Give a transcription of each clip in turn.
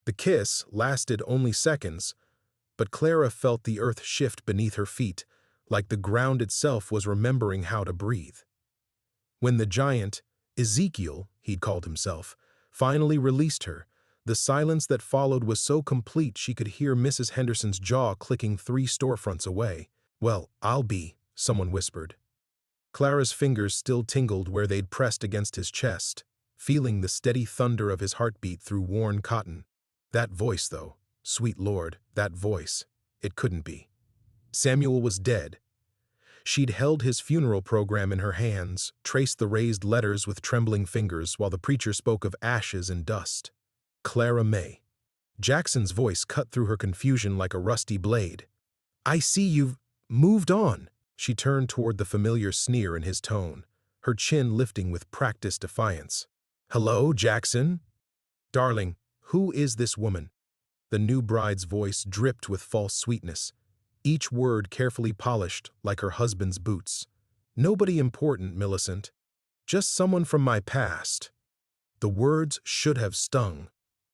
The kiss lasted only seconds, but Clara felt the earth shift beneath her feet, like the ground itself was remembering how to breathe. When the giant, Ezekiel, he'd called himself, finally released her, the silence that followed was so complete she could hear Mrs. Henderson's jaw clicking 3 storefronts away. "Well, I'll be," someone whispered. Clara's fingers still tingled where they'd pressed against his chest, feeling the steady thunder of his heartbeat through worn cotton. That voice, though, sweet Lord, that voice, it couldn't be. Samuel was dead. She'd held his funeral program in her hands, traced the raised letters with trembling fingers while the preacher spoke of ashes and dust. Clara May. Jackson's voice cut through her confusion like a rusty blade. "I see you've moved on." She turned toward the familiar sneer in his tone, her chin lifting with practiced defiance. "Hello, Jackson?" "Darling, who is this woman?" The new bride's voice dripped with false sweetness, each word carefully polished like her husband's boots. "Nobody important, Millicent. Just someone from my past." The words should have stung.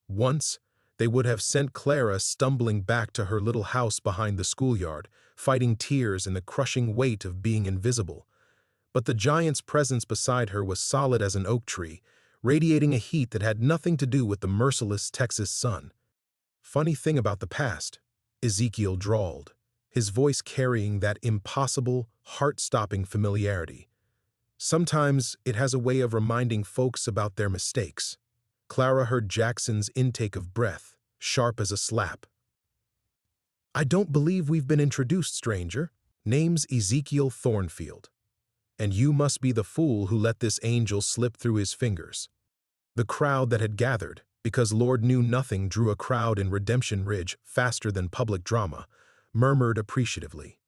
Once, they would have sent Clara stumbling back to her little house behind the schoolyard, fighting tears and the crushing weight of being invisible. But the giant's presence beside her was solid as an oak tree, radiating a heat that had nothing to do with the merciless Texas sun. "Funny thing about the past," Ezekiel drawled, his voice carrying that impossible, heart-stopping familiarity. "Sometimes it has a way of reminding folks about their mistakes." Clara heard Jackson's intake of breath, sharp as a slap. "I don't believe we've been introduced, stranger. Name's Ezekiel Thornfield. And you must be the fool who let this angel slip through his fingers." The crowd that had gathered, because Lord knew nothing drew a crowd in Redemption Ridge faster than public drama, murmured appreciatively.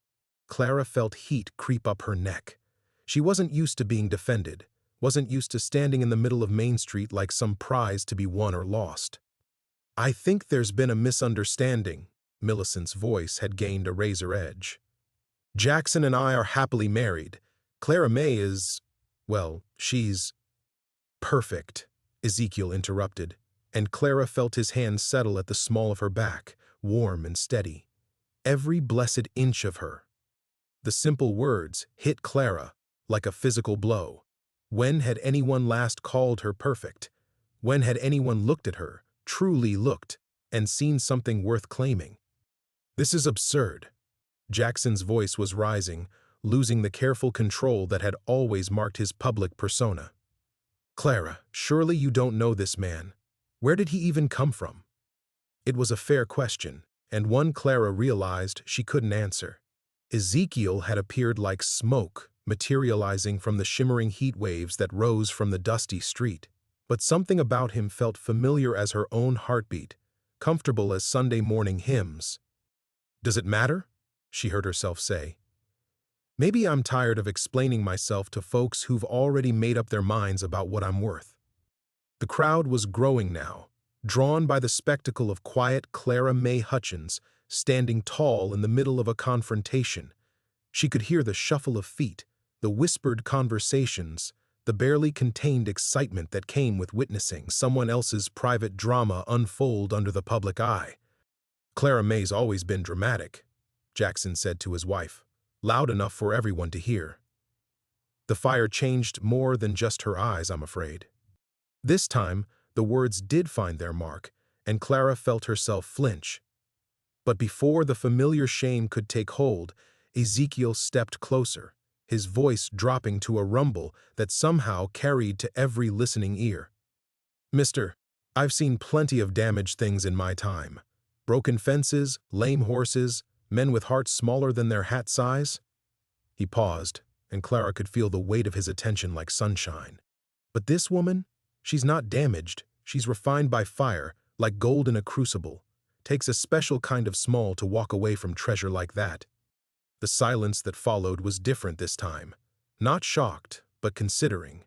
Clara felt heat creep up her neck. She wasn't used to being defended, wasn't used to standing in the middle of Main Street like some prize to be won or lost. "I think there's been a misunderstanding." Millicent's voice had gained a razor edge. "Jackson and I are happily married. Clara May is, well, she's..." "Perfect," Ezekiel interrupted, and Clara felt his hand settle at the small of her back, warm and steady. Every blessed inch of her. The simple words hit Clara like a physical blow. When had anyone last called her perfect? When had anyone looked at her, truly looked, and seen something worth claiming? "This is absurd." Jackson's voice was rising, losing the careful control that had always marked his public persona. "Clara, surely you don't know this man. Where did he even come from?" It was a fair question, and one Clara realized she couldn't answer. Ezekiel had appeared like smoke, materializing from the shimmering heat waves that rose from the dusty street. But something about him felt familiar as her own heartbeat, comfortable as Sunday morning hymns. "Does it matter?" she heard herself say. "Maybe I'm tired of explaining myself to folks who've already made up their minds about what I'm worth." The crowd was growing now, drawn by the spectacle of quiet Clara May Hutchins standing tall in the middle of a confrontation. She could hear the shuffle of feet, the whispered conversations, the barely contained excitement that came with witnessing someone else's private drama unfold under the public eye. "Clara May's always been dramatic," Jackson said to his wife, loud enough for everyone to hear. The fire changed more than just her eyes, I'm afraid. This time, the words did find their mark, and Clara felt herself flinch. But before the familiar shame could take hold, Ezekiel stepped closer, his voice dropping to a rumble that somehow carried to every listening ear. "Mister, I've seen plenty of damaged things in my time. Broken fences, lame horses, men with hearts smaller than their hat size." He paused, and Clara could feel the weight of his attention like sunshine. "But this woman, she's not damaged, she's refined by fire, like gold in a crucible. Takes a special kind of small to walk away from treasure like that." The silence that followed was different this time. Not shocked, but considering.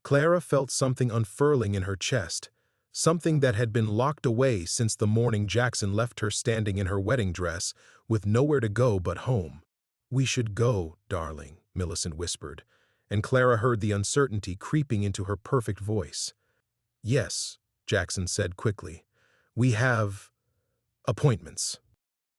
Clara felt something unfurling in her chest, something that had been locked away since the morning Jackson left her standing in her wedding dress, with nowhere to go but home. "We should go, darling," Millicent whispered, and Clara heard the uncertainty creeping into her perfect voice. "Yes," Jackson said quickly. We have appointments."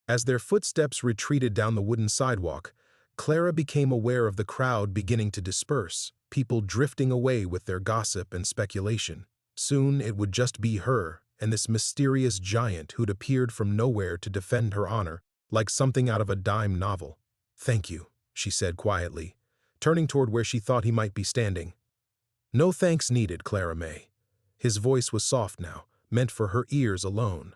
As their footsteps retreated down the wooden sidewalk, Clara became aware of the crowd beginning to disperse, people drifting away with their gossip and speculation. Soon it would just be her and this mysterious giant who'd appeared from nowhere to defend her honor, like something out of a dime novel. "Thank you," she said quietly, turning toward where she thought he might be standing. "No thanks needed, Clara May." His voice was soft now, meant for her ears alone.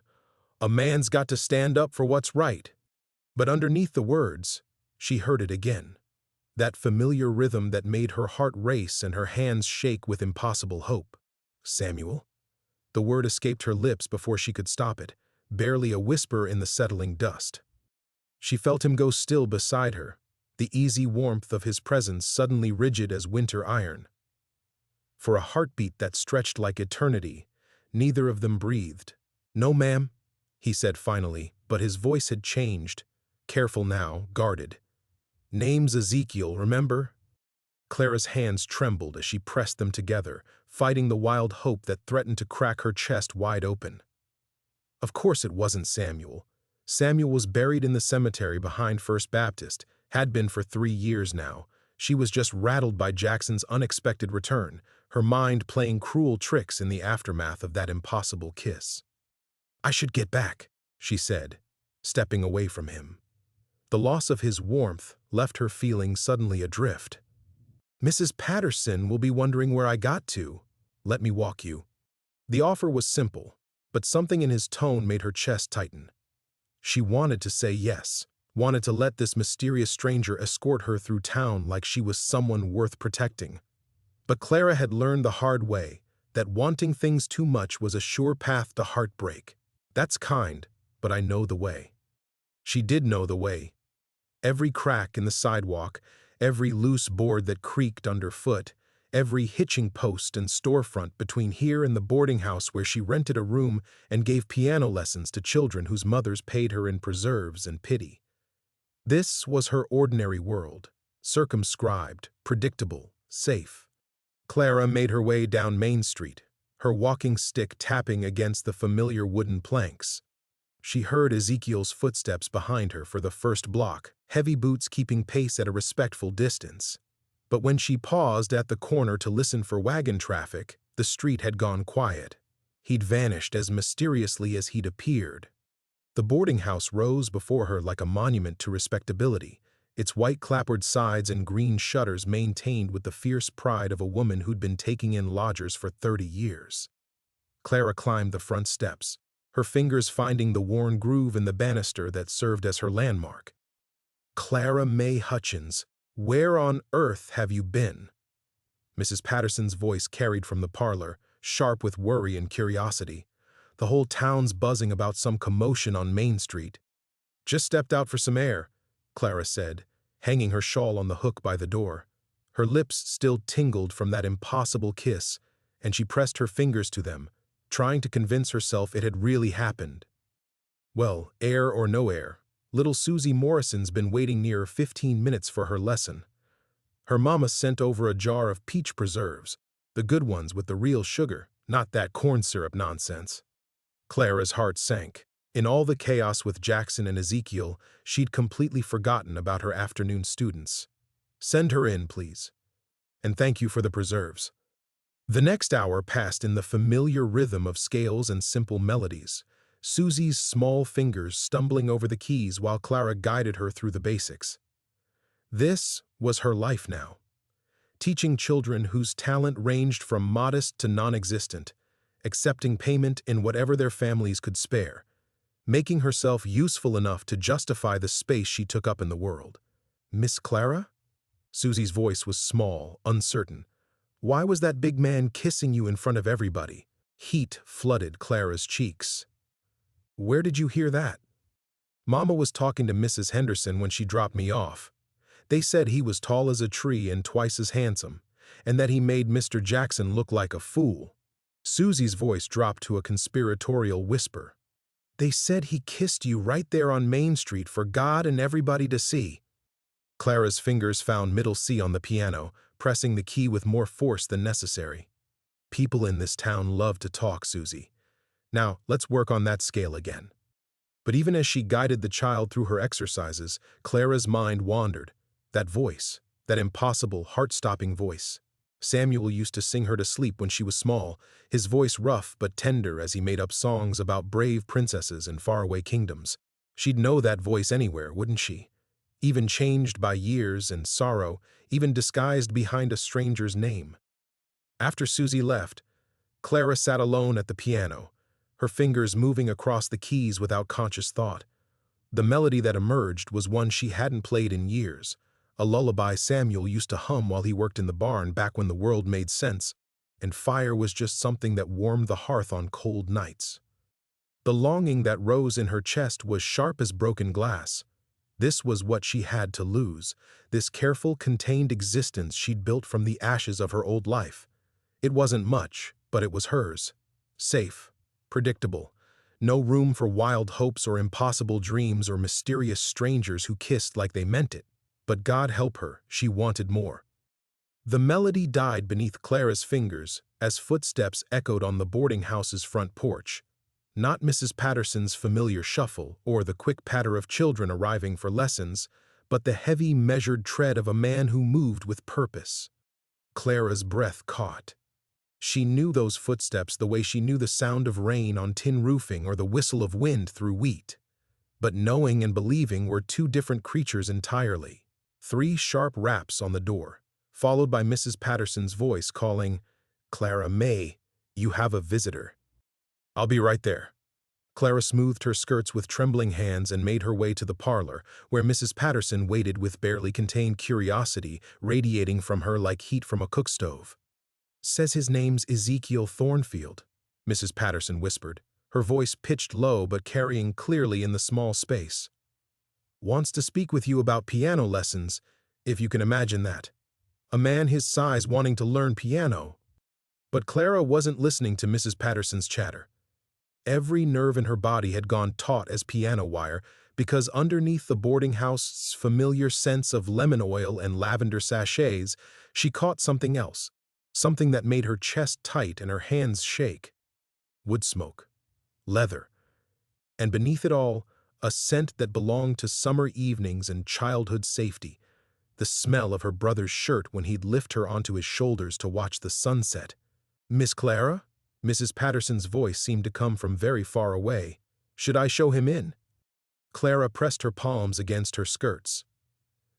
"A man's got to stand up for what's right." But underneath the words, she heard it again. That familiar rhythm that made her heart race and her hands shake with impossible hope. "Samuel?" The word escaped her lips before she could stop it, barely a whisper in the settling dust. She felt him go still beside her, the easy warmth of his presence suddenly rigid as winter iron. For a heartbeat that stretched like eternity, neither of them breathed. "No, ma'am," he said finally, but his voice had changed, careful now, guarded. "Name's Ezekiel, remember?" Clara's hands trembled as she pressed them together, fighting the wild hope that threatened to crack her chest wide open. Of course it wasn't Samuel. Samuel was buried in the cemetery behind First Baptist, had been for 3 years now. She was just rattled by Jackson's unexpected return, her mind playing cruel tricks in the aftermath of that impossible kiss. "I should get back," she said, stepping away from him. The loss of his warmth left her feeling suddenly adrift. "Mrs. Patterson will be wondering where I got to. Let me walk you." The offer was simple, but something in his tone made her chest tighten. She wanted to say yes, wanted to let this mysterious stranger escort her through town like she was someone worth protecting. But Clara had learned the hard way that wanting things too much was a sure path to heartbreak. "That's kind, but I know the way." She did know the way. Every crack in the sidewalk, every loose board that creaked underfoot, every hitching post and storefront between here and the boarding house where she rented a room and gave piano lessons to children whose mothers paid her in preserves and pity. This was her ordinary world, circumscribed, predictable, safe. Clara made her way down Main Street, her walking stick tapping against the familiar wooden planks. She heard Ezekiel's footsteps behind her for the first block, heavy boots keeping pace at a respectful distance. But when she paused at the corner to listen for wagon traffic, the street had gone quiet. He'd vanished as mysteriously as he'd appeared. The boarding house rose before her like a monument to respectability, its white clapboard sides and green shutters maintained with the fierce pride of a woman who'd been taking in lodgers for 30 years. Clara climbed the front steps, her fingers finding the worn groove in the banister that served as her landmark. "Clara May Hutchins, where on earth have you been?" Mrs. Patterson's voice carried from the parlor, sharp with worry and curiosity. "The whole town's buzzing about some commotion on Main Street." "Just stepped out for some air," Clara said, hanging her shawl on the hook by the door. Her lips still tingled from that impossible kiss, and she pressed her fingers to them, trying to convince herself it had really happened. "Well, air or no air, little Susie Morrison's been waiting near 15 minutes for her lesson. Her mama sent over a jar of peach preserves, the good ones with the real sugar, not that corn syrup nonsense." Clara's heart sank. In all the chaos with Jackson and Ezekiel, she'd completely forgotten about her afternoon students. "Send her in, please. And thank you for the preserves." The next hour passed in the familiar rhythm of scales and simple melodies, Susie's small fingers stumbling over the keys while Clara guided her through the basics. This was her life now, teaching children whose talent ranged from modest to non-existent, accepting payment in whatever their families could spare, making herself useful enough to justify the space she took up in the world. "Miss Clara?" Susie's voice was small, uncertain. "Why was that big man kissing you in front of everybody?" Heat flooded Clara's cheeks. "Where did you hear that?" "Mama was talking to Mrs. Henderson when she dropped me off. They said he was tall as a tree and twice as handsome, and that he made Mr. Jackson look like a fool." Susie's voice dropped to a conspiratorial whisper. "They said he kissed you right there on Main Street for God and everybody to see." Clara's fingers found middle C on the piano, pressing the key with more force than necessary. "People in this town love to talk, Susie. Now, let's work on that scale again. But even as she guided the child through her exercises, Clara's mind wandered. That voice, that impossible, heart-stopping voice. Samuel used to sing her to sleep when she was small, his voice rough but tender as he made up songs about brave princesses in faraway kingdoms. She'd know that voice anywhere, wouldn't she? Even changed by years and sorrow, even disguised behind a stranger's name. After Susie left, Clara sat alone at the piano, her fingers moving across the keys without conscious thought. The melody that emerged was one she hadn't played in years, a lullaby Samuel used to hum while he worked in the barn back when the world made sense, and fire was just something that warmed the hearth on cold nights. The longing that rose in her chest was sharp as broken glass. This was what she had to lose, this careful, contained existence she'd built from the ashes of her old life. It wasn't much, but it was hers. Safe, predictable, no room for wild hopes or impossible dreams or mysterious strangers who kissed like they meant it. But God help her, she wanted more. The melody died beneath Clara's fingers as footsteps echoed on the boarding house's front porch. Not Mrs. Patterson's familiar shuffle or the quick patter of children arriving for lessons, but the heavy, measured tread of a man who moved with purpose. Clara's breath caught. She knew those footsteps the way she knew the sound of rain on tin roofing or the whistle of wind through wheat. But knowing and believing were two different creatures entirely. 3 sharp raps on the door, followed by Mrs. Patterson's voice calling, "Clara May, you have a visitor." "I'll be right there." Clara smoothed her skirts with trembling hands and made her way to the parlor, where Mrs. Patterson waited with barely contained curiosity radiating from her like heat from a cook stove. "Says his name's Ezekiel Thornfield," Mrs. Patterson whispered, her voice pitched low but carrying clearly in the small space. "Wants to speak with you about piano lessons, if you can imagine that. A man his size wanting to learn piano." But Clara wasn't listening to Mrs. Patterson's chatter. Every nerve in her body had gone taut as piano wire because underneath the boarding house's familiar sense of lemon oil and lavender sachets, she caught something else, something that made her chest tight and her hands shake. Wood smoke, leather, and beneath it all, a scent that belonged to summer evenings and childhood safety, the smell of her brother's shirt when he'd lift her onto his shoulders to watch the sunset. "Miss Clara?" Mrs. Patterson's voice seemed to come from very far away. "Should I show him in?" Clara pressed her palms against her skirts.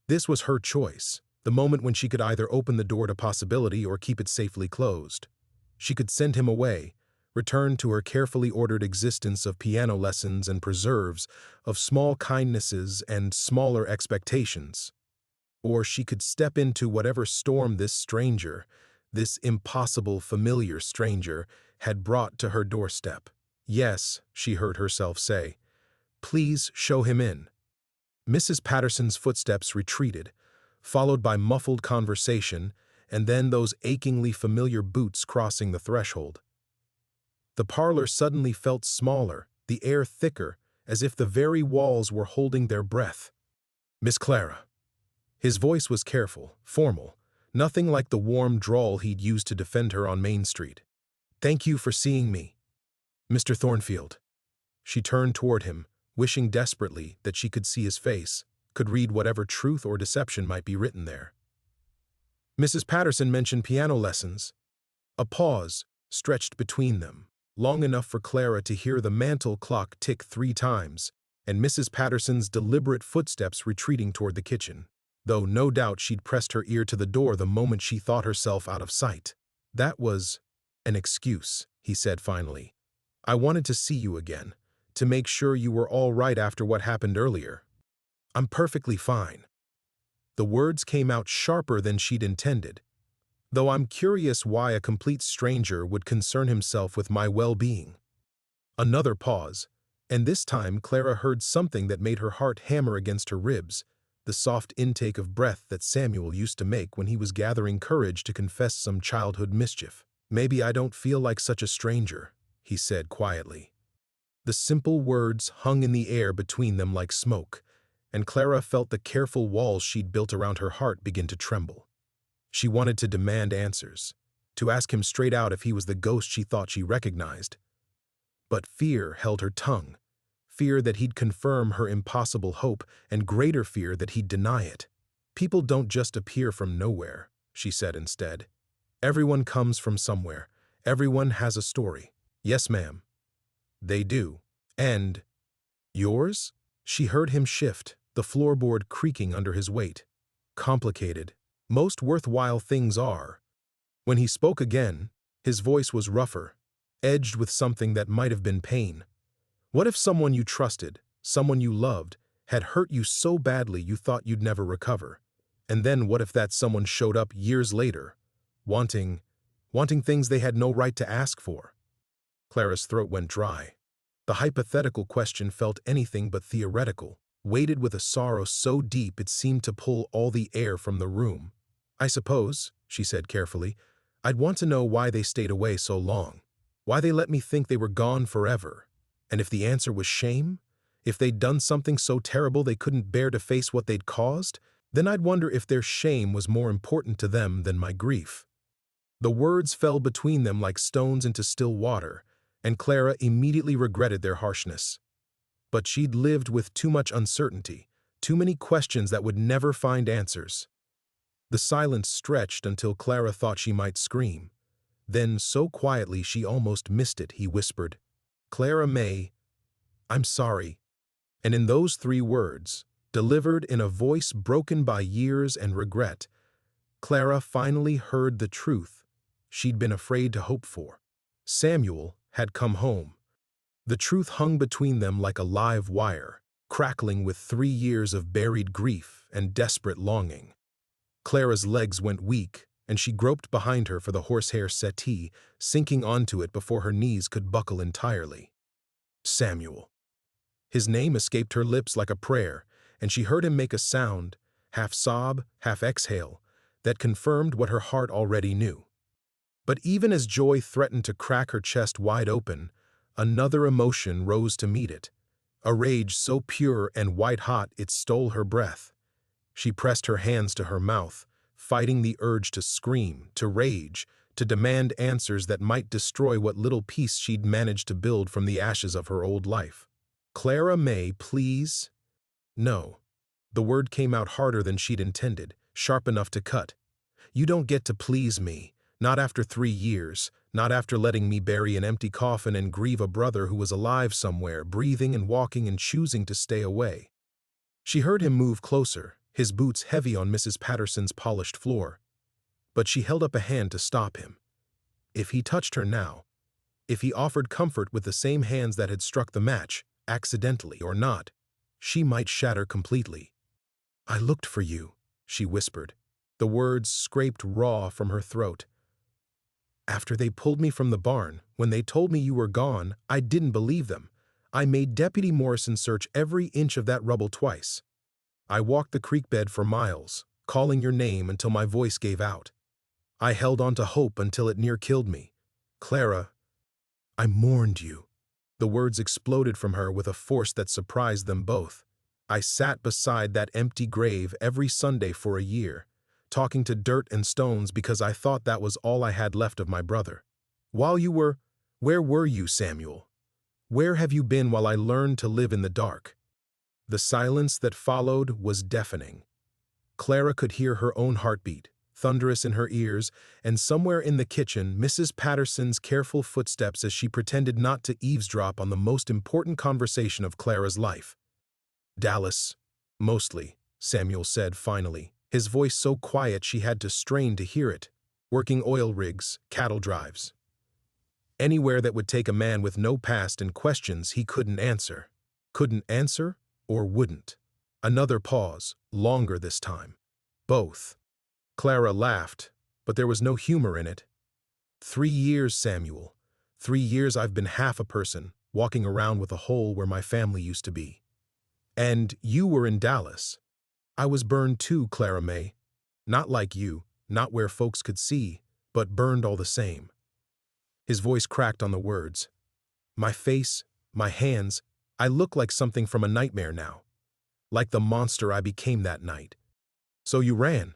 This was her choice, the moment when she could either open the door to possibility or keep it safely closed. She could send him away, return to her carefully ordered existence of piano lessons and preserves, of small kindnesses and smaller expectations. Or she could step into whatever storm this stranger, this impossible familiar stranger, had brought to her doorstep. "Yes," she heard herself say. "Please show him in." Mrs. Patterson's footsteps retreated, followed by muffled conversation, and then those achingly familiar boots crossing the threshold. The parlor suddenly felt smaller, the air thicker, as if the very walls were holding their breath. "Miss Clara." His voice was careful, formal, nothing like the warm drawl he'd used to defend her on Main Street. "Thank you for seeing me. Mr. Thornfield." She turned toward him, wishing desperately that she could see his face, could read whatever truth or deception might be written there. "Mrs. Patterson mentioned piano lessons." A pause stretched between them, long enough for Clara to hear the mantel clock tick 3 times, and Mrs. Patterson's deliberate footsteps retreating toward the kitchen, though no doubt she'd pressed her ear to the door the moment she thought herself out of sight. "That was an excuse," he said finally. "I wanted to see you again, to make sure you were all right after what happened earlier." "I'm perfectly fine." The words came out sharper than she'd intended, though I'm curious why a complete stranger would concern himself with my well-being. Another pause, and this time Clara heard something that made her heart hammer against her ribs, the soft intake of breath that Samuel used to make when he was gathering courage to confess some childhood mischief. "Maybe I don't feel like such a stranger," he said quietly. The simple words hung in the air between them like smoke, and Clara felt the careful walls she'd built around her heart begin to tremble. She wanted to demand answers, to ask him straight out if he was the ghost she thought she recognized. But fear held her tongue. Fear that he'd confirm her impossible hope, and greater fear that he'd deny it. "People don't just appear from nowhere," she said instead. "Everyone comes from somewhere. Everyone has a story." "Yes, ma'am." "They do. And yours?" She heard him shift, the floorboard creaking under his weight. "Complicated. Most worthwhile things are." When he spoke again, his voice was rougher, edged with something that might have been pain. "What if someone you trusted, someone you loved, had hurt you so badly you thought you'd never recover? And then what if that someone showed up years later, wanting things they had no right to ask for?" Clara's throat went dry. The hypothetical question felt anything but theoretical, weighted with a sorrow so deep it seemed to pull all the air from the room. "I suppose," she said carefully, "I'd want to know why they stayed away so long. Why they let me think they were gone forever. And if the answer was shame, if they'd done something so terrible they couldn't bear to face what they'd caused, then I'd wonder if their shame was more important to them than my grief." The words fell between them like stones into still water, and Clara immediately regretted their harshness. But she'd lived with too much uncertainty, too many questions that would never find answers. The silence stretched until Clara thought she might scream. Then, so quietly she almost missed it, he whispered, "Clara May, I'm sorry." And in those 3 words, delivered in a voice broken by years and regret, Clara finally heard the truth she'd been afraid to hope for. Samuel had come home. The truth hung between them like a live wire, crackling with 3 years of buried grief and desperate longing. Clara's legs went weak, and she groped behind her for the horsehair settee, sinking onto it before her knees could buckle entirely. Samuel. His name escaped her lips like a prayer, and she heard him make a sound, half sob, half exhale, that confirmed what her heart already knew. But even as joy threatened to crack her chest wide open, another emotion rose to meet it, a rage so pure and white-hot it stole her breath. She pressed her hands to her mouth, fighting the urge to scream, to rage, to demand answers that might destroy what little peace she'd managed to build from the ashes of her old life. "Clara May, please?" "No." The word came out harder than she'd intended, sharp enough to cut. "You don't get to please me. Not after 3 years, not after letting me bury an empty coffin and grieve a brother who was alive somewhere, breathing and walking and choosing to stay away." She heard him move closer, his boots heavy on Mrs. Patterson's polished floor. But she held up a hand to stop him. If he touched her now, if he offered comfort with the same hands that had struck the match, accidentally or not, she might shatter completely. "I looked for you," she whispered. The words scraped raw from her throat. "After they pulled me from the barn, when they told me you were gone, I didn't believe them. I made Deputy Morrison search every inch of that rubble twice. I walked the creek bed for miles, calling your name until my voice gave out. I held on to hope until it near killed me. Clara, I mourned you." The words exploded from her with a force that surprised them both. "I sat beside that empty grave every Sunday for a year, talking to dirt and stones because I thought that was all I had left of my brother. While you were, where were you, Samuel? Where have you been while I learned to live in the dark?" The silence that followed was deafening. Clara could hear her own heartbeat, thunderous in her ears, and somewhere in the kitchen, Mrs. Patterson's careful footsteps as she pretended not to eavesdrop on the most important conversation of Clara's life. "Dallas, mostly," Samuel said finally, his voice so quiet she had to strain to hear it. "Working oil rigs, cattle drives. Anywhere that would take a man with no past and questions he couldn't answer. Couldn't answer or wouldn't." Another pause, longer this time. "Both." Clara laughed, but there was no humor in it. 3 years, Samuel. 3 years I've been half a person, walking around with a hole where my family used to be. And you were in Dallas. I was burned too, Clara May. Not like you, not where folks could see, but burned all the same." His voice cracked on the words. "My face, my hands, I look like something from a nightmare now. Like the monster I became that night." "So you ran."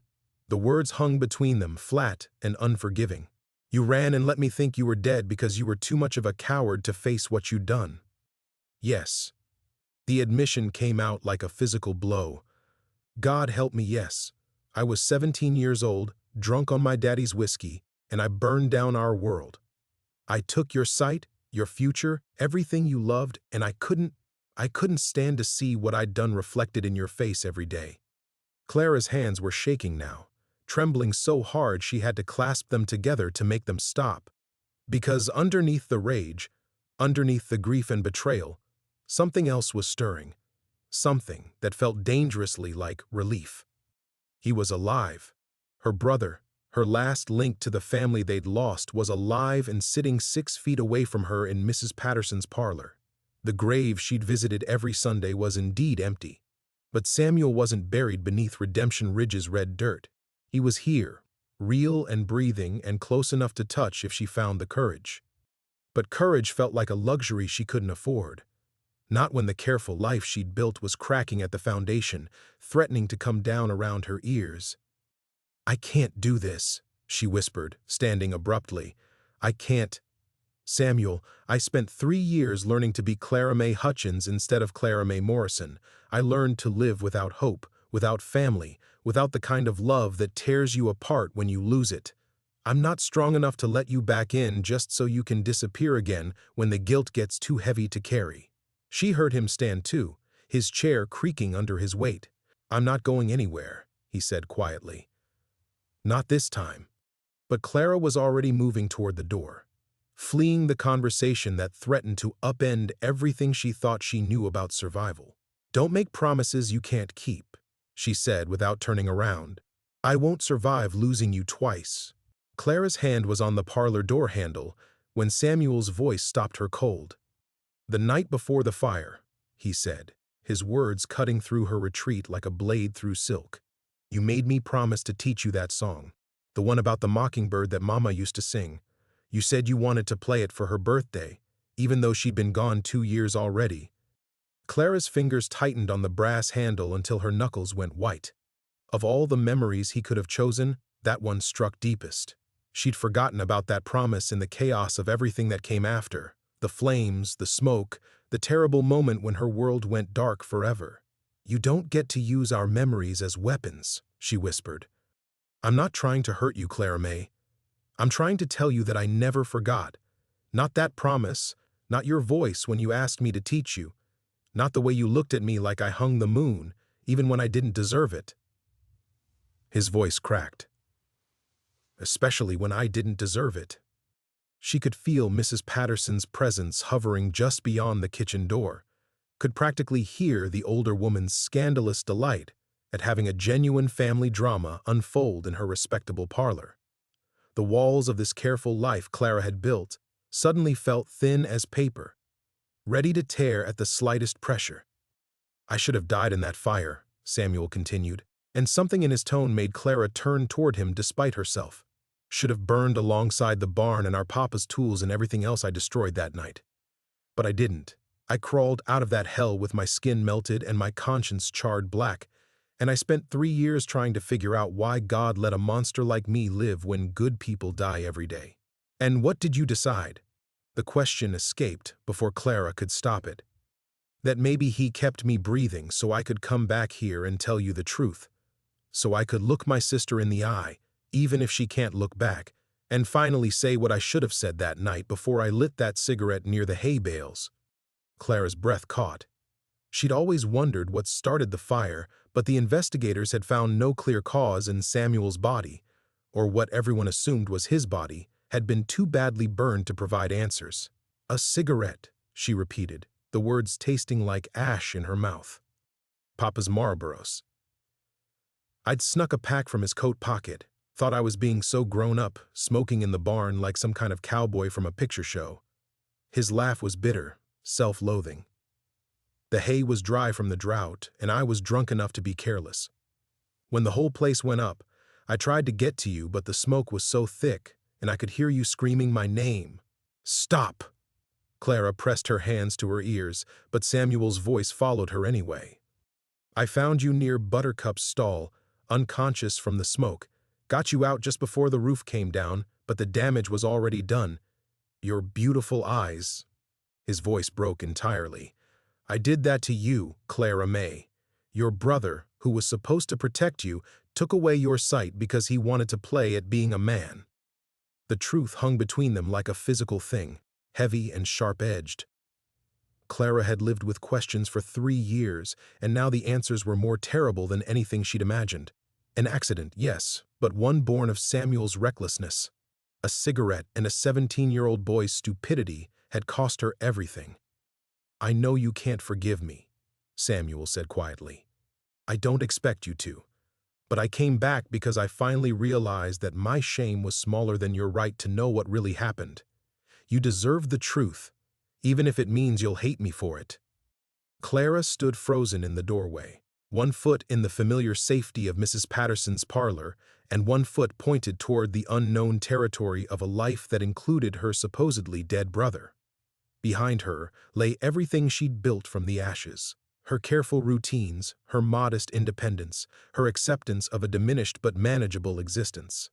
The words hung between them, flat and unforgiving. You ran and let me think you were dead because you were too much of a coward to face what you'd done. Yes. The admission came out like a physical blow. God help me, yes. I was 17 years old, drunk on my daddy's whiskey, and I burned down our world. I took your sight, your future, everything you loved, and I couldn't stand to see what I'd done reflected in your face every day. Clara's hands were shaking now, trembling so hard she had to clasp them together to make them stop. Because underneath the rage, underneath the grief and betrayal, something else was stirring. Something that felt dangerously like relief. He was alive. Her brother, her last link to the family they'd lost, was alive and sitting 6 feet away from her in Mrs. Patterson's parlor. The grave she'd visited every Sunday was indeed empty. But Samuel wasn't buried beneath Redemption Ridge's red dirt. He was here, real and breathing and close enough to touch if she found the courage. But courage felt like a luxury she couldn't afford. Not when the careful life she'd built was cracking at the foundation, threatening to come down around her ears. I can't do this, she whispered, standing abruptly. I can't. Samuel, I spent 3 years learning to be Clara Mae Hutchins instead of Clara Mae Morrison. I learned to live without hope, without family, without the kind of love that tears you apart when you lose it. I'm not strong enough to let you back in just so you can disappear again when the guilt gets too heavy to carry. She heard him stand too, his chair creaking under his weight. I'm not going anywhere, he said quietly. Not this time. But Clara was already moving toward the door, fleeing the conversation that threatened to upend everything she thought she knew about survival. Don't make promises you can't keep, she said without turning around. I won't survive losing you twice. Clara's hand was on the parlor door handle when Samuel's voice stopped her cold. The night before the fire, he said, his words cutting through her retreat like a blade through silk. You made me promise to teach you that song, the one about the mockingbird that Mama used to sing. You said you wanted to play it for her birthday, even though she'd been gone 2 years already. Clara's fingers tightened on the brass handle until her knuckles went white. Of all the memories he could have chosen, that one struck deepest. She'd forgotten about that promise in the chaos of everything that came after. The flames, the smoke, the terrible moment when her world went dark forever. You don't get to use our memories as weapons, she whispered. I'm not trying to hurt you, Clara Mae. I'm trying to tell you that I never forgot. Not that promise, not your voice when you asked me to teach you, not the way you looked at me like I hung the moon, even when I didn't deserve it. His voice cracked. Especially when I didn't deserve it. She could feel Mrs. Patterson's presence hovering just beyond the kitchen door, could practically hear the older woman's scandalous delight at having a genuine family drama unfold in her respectable parlor. The walls of this careful life Clara had built suddenly felt thin as paper, ready to tear at the slightest pressure. I should have died in that fire, Samuel continued, and something in his tone made Clara turn toward him despite herself. Should have burned alongside the barn and our papa's tools and everything else I destroyed that night. But I didn't. I crawled out of that hell with my skin melted and my conscience charred black, and I spent 3 years trying to figure out why God let a monster like me live when good people die every day. And what did you decide? The question escaped before Clara could stop it. That maybe he kept me breathing so I could come back here and tell you the truth. So I could look my sister in the eye, even if she can't look back, and finally say what I should have said that night before I lit that cigarette near the hay bales. Clara's breath caught. She'd always wondered what started the fire, but the investigators had found no clear cause, and Samuel's body, or what everyone assumed was his body, had been too badly burned to provide answers. A cigarette, she repeated, the words tasting like ash in her mouth. Papa's Marlboros. I'd snuck a pack from his coat pocket, thought I was being so grown up, smoking in the barn like some kind of cowboy from a picture show. His laugh was bitter, self-loathing. The hay was dry from the drought, and I was drunk enough to be careless. When the whole place went up, I tried to get to you, but the smoke was so thick, and I could hear you screaming my name. Stop! Clara pressed her hands to her ears, but Samuel's voice followed her anyway. I found you near Buttercup's stall, unconscious from the smoke, got you out just before the roof came down, but the damage was already done. Your beautiful eyes. His voice broke entirely. I did that to you, Clara May. Your brother, who was supposed to protect you, took away your sight because he wanted to play at being a man. The truth hung between them like a physical thing, heavy and sharp-edged. Clara had lived with questions for 3 years, and now the answers were more terrible than anything she'd imagined. An accident, yes, but one born of Samuel's recklessness. A cigarette and a 17-year-old boy's stupidity had cost her everything. I know you can't forgive me, Samuel said quietly. I don't expect you to. But I came back because I finally realized that my shame was smaller than your right to know what really happened. You deserve the truth, even if it means you'll hate me for it. Clara stood frozen in the doorway, one foot in the familiar safety of Mrs. Patterson's parlor, and one foot pointed toward the unknown territory of a life that included her supposedly dead brother. Behind her lay everything she'd built from the ashes. Her careful routines, her modest independence, her acceptance of a diminished but manageable existence.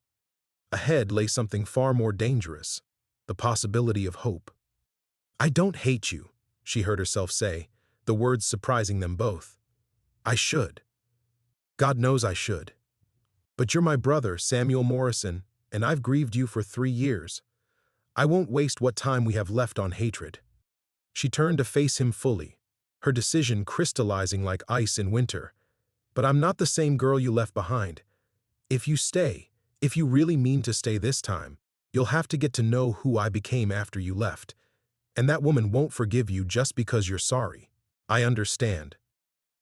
Ahead lay something far more dangerous, the possibility of hope. I don't hate you, she heard herself say, the words surprising them both. I should. God knows I should. But you're my brother, Samuel Morrison, and I've grieved you for 3 years. I won't waste what time we have left on hatred. She turned to face him fully, her decision crystallizing like ice in winter. But I'm not the same girl you left behind. If you stay, if you really mean to stay this time, you'll have to get to know who I became after you left. And that woman won't forgive you just because you're sorry. I understand.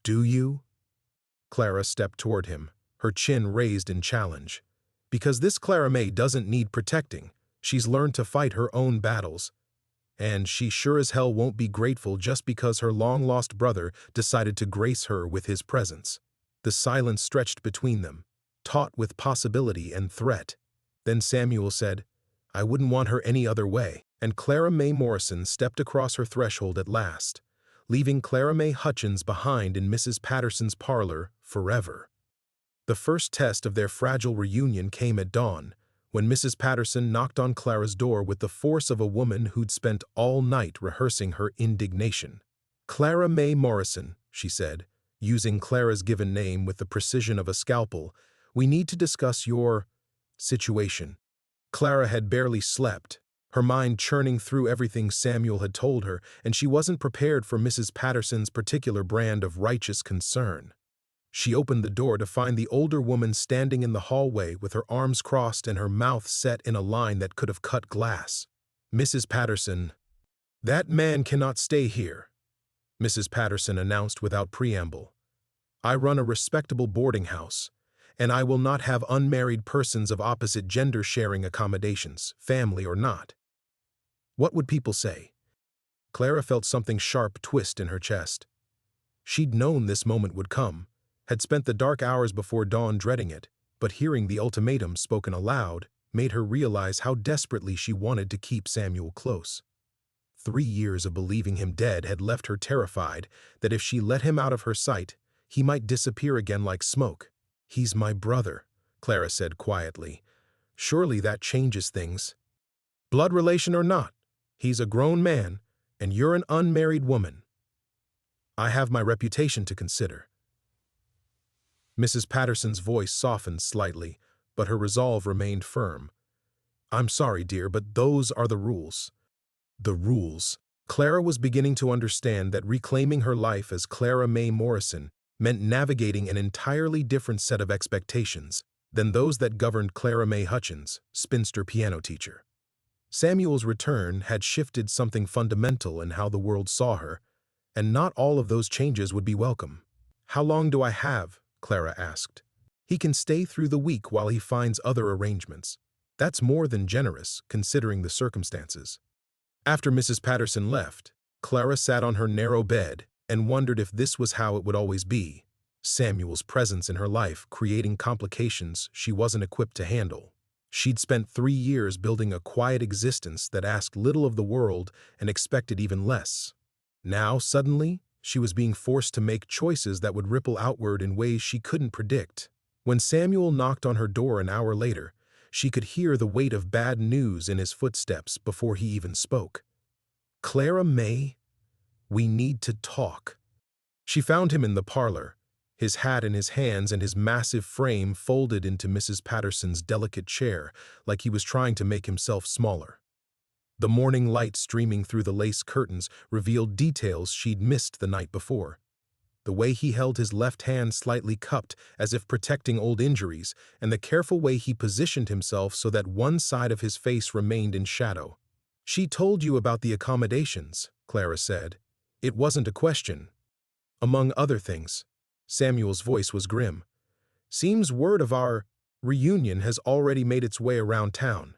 Do you? Clara stepped toward him, her chin raised in challenge. Because this Clara May doesn't need protecting. She's learned to fight her own battles. And she sure as hell won't be grateful just because her long-lost brother decided to grace her with his presence. The silence stretched between them, taut with possibility and threat. Then Samuel said, I wouldn't want her any other way, and Clara May Morrison stepped across her threshold at last, leaving Clara May Hutchins behind in Mrs. Patterson's parlor forever. The first test of their fragile reunion came at dawn, when Mrs. Patterson knocked on Clara's door with the force of a woman who'd spent all night rehearsing her indignation. Clara May Morrison, she said, using Clara's given name with the precision of a scalpel, we need to discuss your situation. Clara had barely slept, her mind churning through everything Samuel had told her, and she wasn't prepared for Mrs. Patterson's particular brand of righteous concern. She opened the door to find the older woman standing in the hallway with her arms crossed and her mouth set in a line that could have cut glass. Mrs. Patterson, that man cannot stay here, Mrs. Patterson announced without preamble. I run a respectable boarding house, and I will not have unmarried persons of opposite gender sharing accommodations, family or not. What would people say? Clara felt something sharp twist in her chest. She'd known this moment would come, had spent the dark hours before dawn dreading it, but hearing the ultimatum spoken aloud made her realize how desperately she wanted to keep Samuel close. 3 years of believing him dead had left her terrified that if she let him out of her sight, he might disappear again like smoke. He's my brother, Clara said quietly. Surely that changes things. Blood relation or not, he's a grown man, and you're an unmarried woman. I have my reputation to consider. Mrs. Patterson's voice softened slightly, but her resolve remained firm. I'm sorry, dear, but those are the rules. The rules. Clara was beginning to understand that reclaiming her life as Clara May Morrison meant navigating an entirely different set of expectations than those that governed Clara May Hutchins, spinster piano teacher. Samuel's return had shifted something fundamental in how the world saw her, and not all of those changes would be welcome. How long do I have? Clara asked. He can stay through the week while he finds other arrangements. That's more than generous, considering the circumstances. After Mrs. Patterson left, Clara sat on her narrow bed and wondered if this was how it would always be. Samuel's presence in her life creating complications she wasn't equipped to handle. She'd spent 3 years building a quiet existence that asked little of the world and expected even less. Now, suddenly, she was being forced to make choices that would ripple outward in ways she couldn't predict. When Samuel knocked on her door an hour later, She could hear the weight of bad news in his footsteps before he even spoke. "Clara May, we need to talk." She found him in the parlor, his hat in his hands and his massive frame folded into Mrs. Patterson's delicate chair like he was trying to make himself smaller. The morning light streaming through the lace curtains revealed details she'd missed the night before. The way he held his left hand slightly cupped as if protecting old injuries, and the careful way he positioned himself so that one side of his face remained in shadow. "She told you about the accommodations," Clara said. "It wasn't a question." "Among other things." Samuel's voice was grim. "Seems word of our reunion has already made its way around town.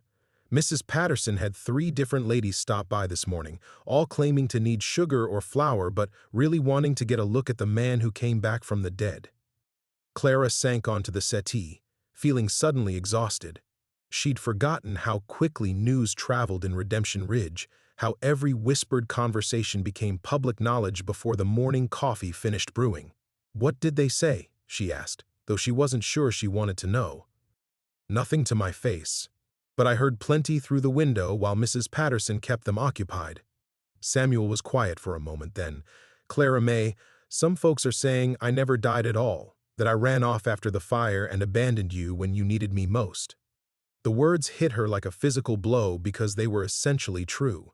Mrs. Patterson had 3 different ladies stop by this morning, all claiming to need sugar or flour but really wanting to get a look at the man who came back from the dead." Clara sank onto the settee, feeling suddenly exhausted. She'd forgotten how quickly news traveled in Redemption Ridge, how every whispered conversation became public knowledge before the morning coffee finished brewing. "What did they say?" she asked, though she wasn't sure she wanted to know. "Nothing to my face. But I heard plenty through the window while Mrs. Patterson kept them occupied." Samuel was quiet for a moment then. "Clara May, some folks are saying I never died at all, that I ran off after the fire and abandoned you when you needed me most." The words hit her like a physical blow because they were essentially true.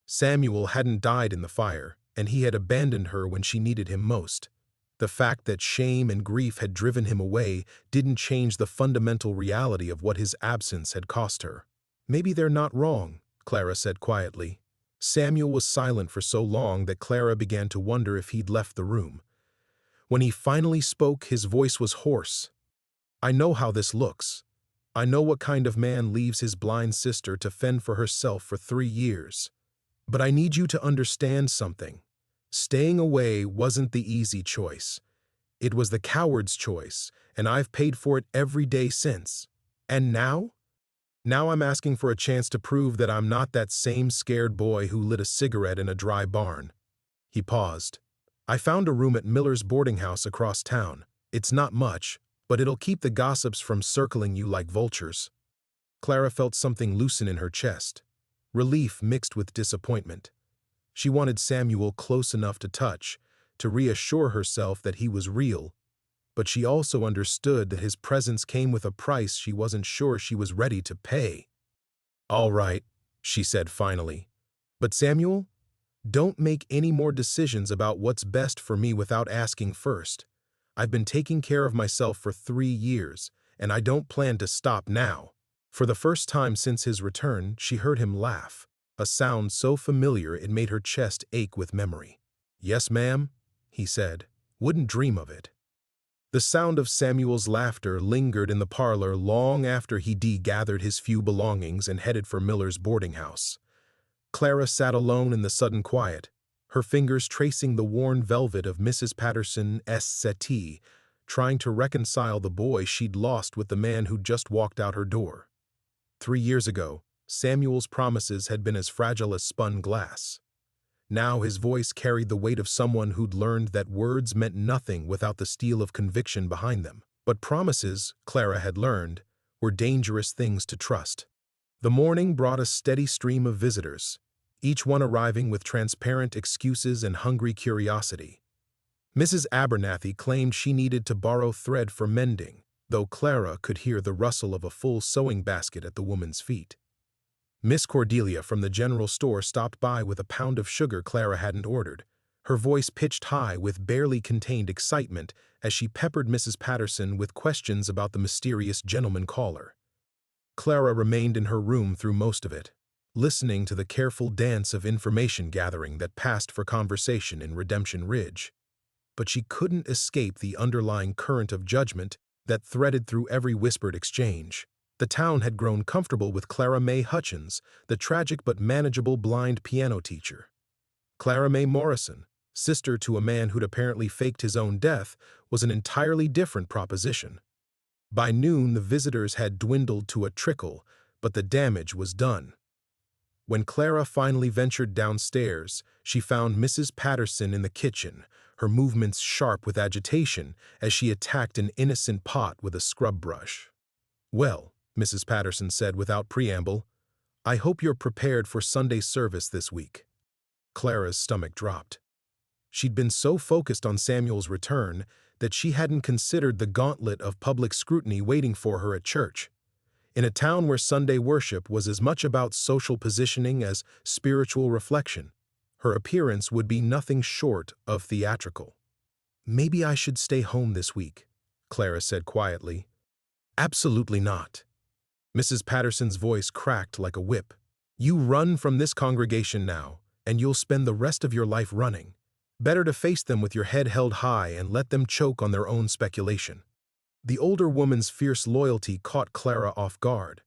Samuel hadn't died in the fire, and he had abandoned her when she needed him most. The fact that shame and grief had driven him away didn't change the fundamental reality of what his absence had cost her. "Maybe they're not wrong," Clara said quietly. Samuel was silent for so long that Clara began to wonder if he'd left the room. When he finally spoke, his voice was hoarse. "I know how this looks. I know what kind of man leaves his blind sister to fend for herself for 3 years. But I need you to understand something. Staying away wasn't the easy choice. It was the coward's choice, and I've paid for it every day since. And now? Now I'm asking for a chance to prove that I'm not that same scared boy who lit a cigarette in a dry barn." He paused. "I found a room at Miller's boarding house across town. It's not much, but it'll keep the gossips from circling you like vultures." Clara felt something loosen in her chest, relief mixed with disappointment. She wanted Samuel close enough to touch, to reassure herself that he was real, but she also understood that his presence came with a price she wasn't sure she was ready to pay. "All right," she said finally. "But Samuel, don't make any more decisions about what's best for me without asking first. I've been taking care of myself for 3 years, and I don't plan to stop now." For the first time since his return, she heard him laugh, a sound so familiar it made her chest ache with memory. "Yes, ma'am," he said. "Wouldn't dream of it." The sound of Samuel's laughter lingered in the parlor long after he gathered his few belongings and headed for Miller's boarding house. Clara sat alone in the sudden quiet, her fingers tracing the worn velvet of Mrs. Patterson's settee, trying to reconcile the boy she'd lost with the man who'd just walked out her door. 3 years ago, Samuel's promises had been as fragile as spun glass. Now his voice carried the weight of someone who'd learned that words meant nothing without the steel of conviction behind them. But promises, Clara had learned, were dangerous things to trust. The morning brought a steady stream of visitors, each one arriving with transparent excuses and hungry curiosity. Mrs. Abernathy claimed she needed to borrow thread for mending, though Clara could hear the rustle of a full sewing basket at the woman's feet. Miss Cordelia from the general store stopped by with a pound of sugar Clara hadn't ordered, her voice pitched high with barely contained excitement as she peppered Mrs. Patterson with questions about the mysterious gentleman caller. Clara remained in her room through most of it, listening to the careful dance of information gathering that passed for conversation in Redemption Ridge. But she couldn't escape the underlying current of judgment that threaded through every whispered exchange. The town had grown comfortable with Clara May Hutchins, the tragic but manageable blind piano teacher. Clara May Morrison, sister to a man who'd apparently faked his own death, was an entirely different proposition. By noon, the visitors had dwindled to a trickle, but the damage was done. When Clara finally ventured downstairs, she found Mrs. Patterson in the kitchen, her movements sharp with agitation as she attacked an innocent pot with a scrub brush. "Well, Mrs. Patterson said without preamble. "I hope you're prepared for Sunday service this week." Clara's stomach dropped. She'd been so focused on Samuel's return that she hadn't considered the gauntlet of public scrutiny waiting for her at church. In a town where Sunday worship was as much about social positioning as spiritual reflection, her appearance would be nothing short of theatrical. "Maybe I should stay home this week," Clara said quietly. "Absolutely not." Mrs. Patterson's voice cracked like a whip. "You run from this congregation now, and you'll spend the rest of your life running. Better to face them with your head held high and let them choke on their own speculation." The older woman's fierce loyalty caught Clara off guard.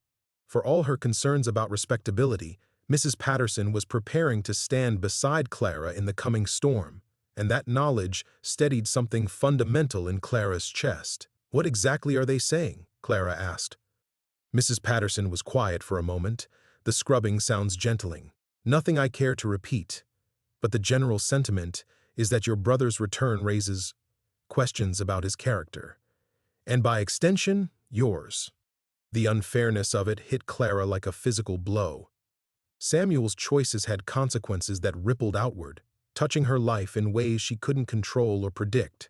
For all her concerns about respectability, Mrs. Patterson was preparing to stand beside Clara in the coming storm, and that knowledge steadied something fundamental in Clara's chest. "What exactly are they saying?" Clara asked. Mrs. Patterson was quiet for a moment. "The scrubbing sounds gentling. Nothing I care to repeat. But the general sentiment is that your brother's return raises questions about his character. And by extension, yours." The unfairness of it hit Clara like a physical blow. Samuel's choices had consequences that rippled outward, touching her life in ways she couldn't control or predict.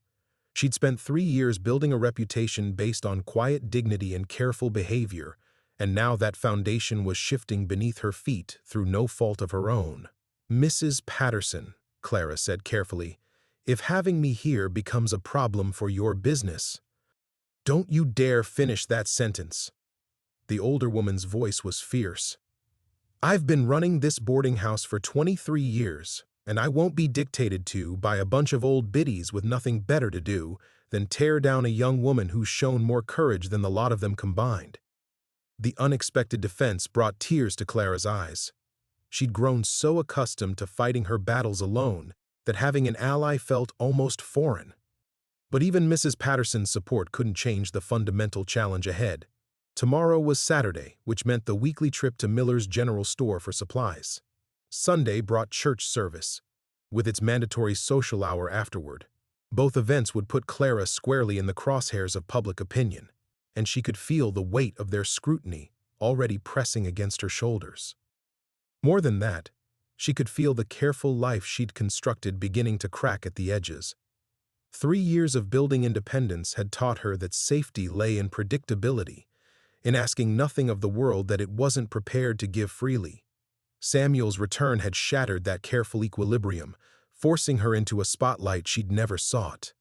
She'd spent 3 years building a reputation based on quiet dignity and careful behavior, and now that foundation was shifting beneath her feet through no fault of her own. "Mrs. Patterson," Clara said carefully, "if having me here becomes a problem for your business—" "Don't you dare finish that sentence." The older woman's voice was fierce. "I've been running this boarding house for 23 years, and I won't be dictated to by a bunch of old biddies with nothing better to do than tear down a young woman who's shown more courage than the lot of them combined." The unexpected defense brought tears to Clara's eyes. She'd grown so accustomed to fighting her battles alone that having an ally felt almost foreign. But even Mrs. Patterson's support couldn't change the fundamental challenge ahead. Tomorrow was Saturday, which meant the weekly trip to Miller's General Store for supplies. Sunday brought church service, with its mandatory social hour afterward. Both events would put Clara squarely in the crosshairs of public opinion, and she could feel the weight of their scrutiny already pressing against her shoulders. More than that, she could feel the careful life she'd constructed beginning to crack at the edges. 3 years of building independence had taught her that safety lay in predictability, in asking nothing of the world that it wasn't prepared to give freely. Samuel's return had shattered that careful equilibrium, forcing her into a spotlight she'd never sought.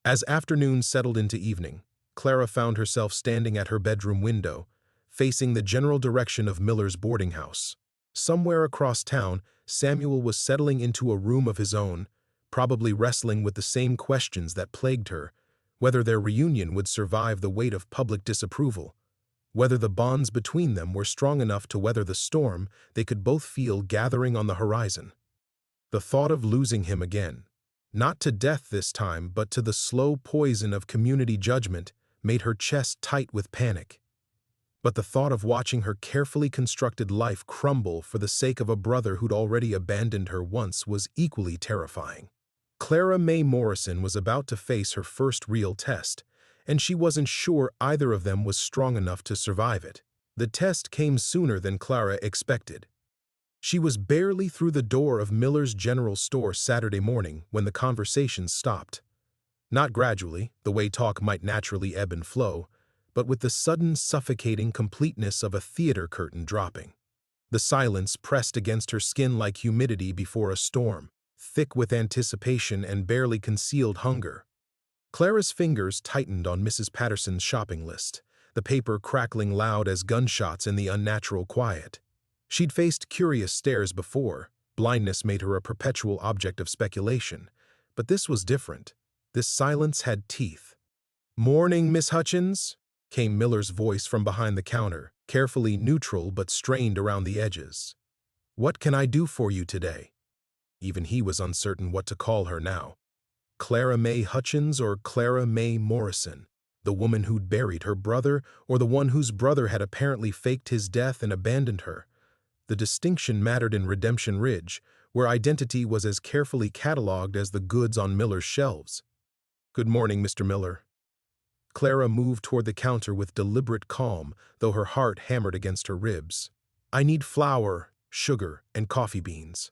As afternoon settled into evening, Clara found herself standing at her bedroom window, facing the general direction of Miller's boarding house. Somewhere across town, Samuel was settling into a room of his own, probably wrestling with the same questions that plagued her: whether their reunion would survive the weight of public disapproval, whether the bonds between them were strong enough to weather the storm they could both feel gathering on the horizon. The thought of losing him again, not to death this time but to the slow poison of community judgment, made her chest tight with panic. But the thought of watching her carefully constructed life crumble for the sake of a brother who'd already abandoned her once was equally terrifying. Clara May Morrison was about to face her first real test, and she wasn't sure either of them was strong enough to survive it. The test came sooner than Clara expected. She was barely through the door of Miller's General Store Saturday morning when the conversation stopped. Not gradually, the way talk might naturally ebb and flow, but with the sudden suffocating completeness of a theater curtain dropping. The silence pressed against her skin like humidity before a storm, thick with anticipation and barely concealed hunger. Clara's fingers tightened on Mrs. Patterson's shopping list, the paper crackling loud as gunshots in the unnatural quiet. She'd faced curious stares before. Blindness made her a perpetual object of speculation. But this was different. This silence had teeth. "Morning, Miss Hutchins," came Miller's voice from behind the counter, carefully neutral but strained around the edges. "What can I do for you today?" Even he was uncertain what to call her now. Clara May Hutchins or Clara May Morrison? The woman who'd buried her brother, or the one whose brother had apparently faked his death and abandoned her? The distinction mattered in Redemption Ridge, where identity was as carefully catalogued as the goods on Miller's shelves. "Good morning, Mr. Miller." Clara moved toward the counter with deliberate calm, though her heart hammered against her ribs. "I need flour, sugar, and coffee beans."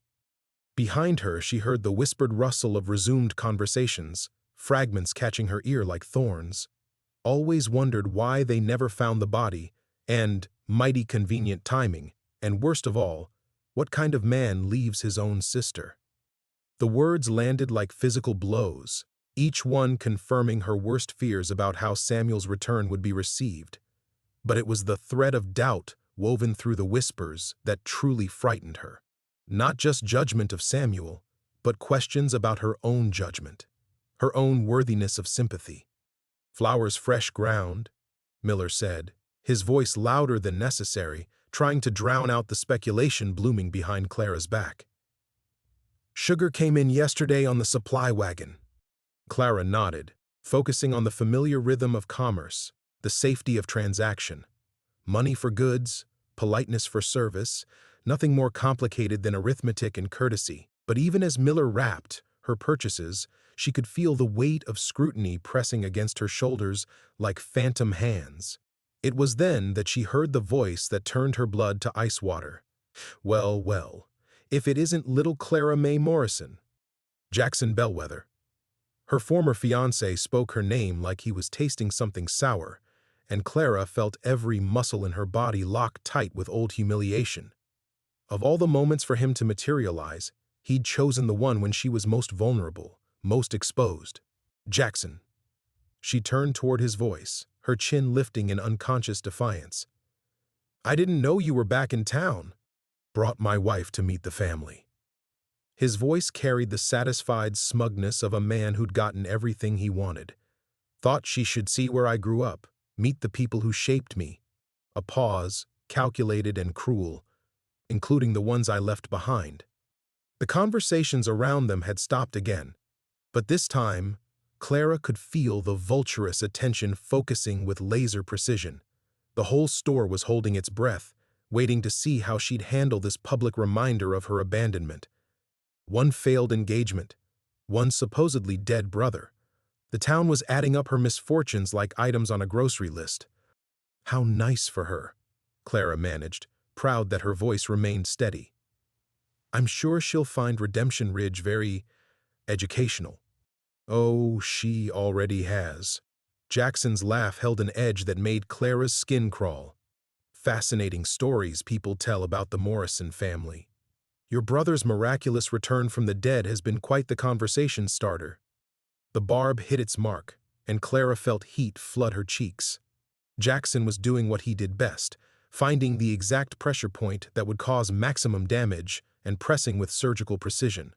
Behind her, she heard the whispered rustle of resumed conversations, fragments catching her ear like thorns. Always wondered why they never found the body, and, mighty convenient timing, and worst of all, what kind of man leaves his own sister? The words landed like physical blows, each one confirming her worst fears about how Samuel's return would be received. But it was the thread of doubt woven through the whispers that truly frightened her. Not just judgment of Samuel, but questions about her own judgment, her own worthiness of sympathy. "Flowers fresh ground," Miller said, his voice louder than necessary, trying to drown out the speculation blooming behind Clara's back. "Sugar came in yesterday on the supply wagon." Clara nodded, focusing on the familiar rhythm of commerce, the safety of transaction. Money for goods, politeness for service, nothing more complicated than arithmetic and courtesy. But even as Miller wrapped her purchases, she could feel the weight of scrutiny pressing against her shoulders like phantom hands. It was then that she heard the voice that turned her blood to ice water. "Well, well, if it isn't little Clara May Morrison." Jackson Bellwether. Her former fiancé spoke her name like he was tasting something sour, and Clara felt every muscle in her body lock tight with old humiliation. Of all the moments for him to materialize, he'd chosen the one when she was most vulnerable, most exposed. "Jackson." She turned toward his voice, her chin lifting in unconscious defiance. "I didn't know you were back in town. Brought my wife to meet the family." His voice carried the satisfied smugness of a man who'd gotten everything he wanted. "Thought she should see where I grew up, meet the people who shaped me." A pause, calculated and cruel, including the ones I left behind. The conversations around them had stopped again, but this time, Clara could feel the vulturous attention focusing with laser precision. The whole store was holding its breath, waiting to see how she'd handle this public reminder of her abandonment. One failed engagement, one supposedly dead brother. The town was adding up her misfortunes like items on a grocery list. "How nice for her," Clara managed, proud that her voice remained steady. "I'm sure she'll find Redemption Ridge very educational." "Oh, she already has." Jackson's laugh held an edge that made Clara's skin crawl. "Fascinating stories people tell about the Morrison family. Your brother's miraculous return from the dead has been quite the conversation starter." The barb hit its mark, and Clara felt heat flood her cheeks. Jackson was doing what he did best, finding the exact pressure point that would cause maximum damage and pressing with surgical precision.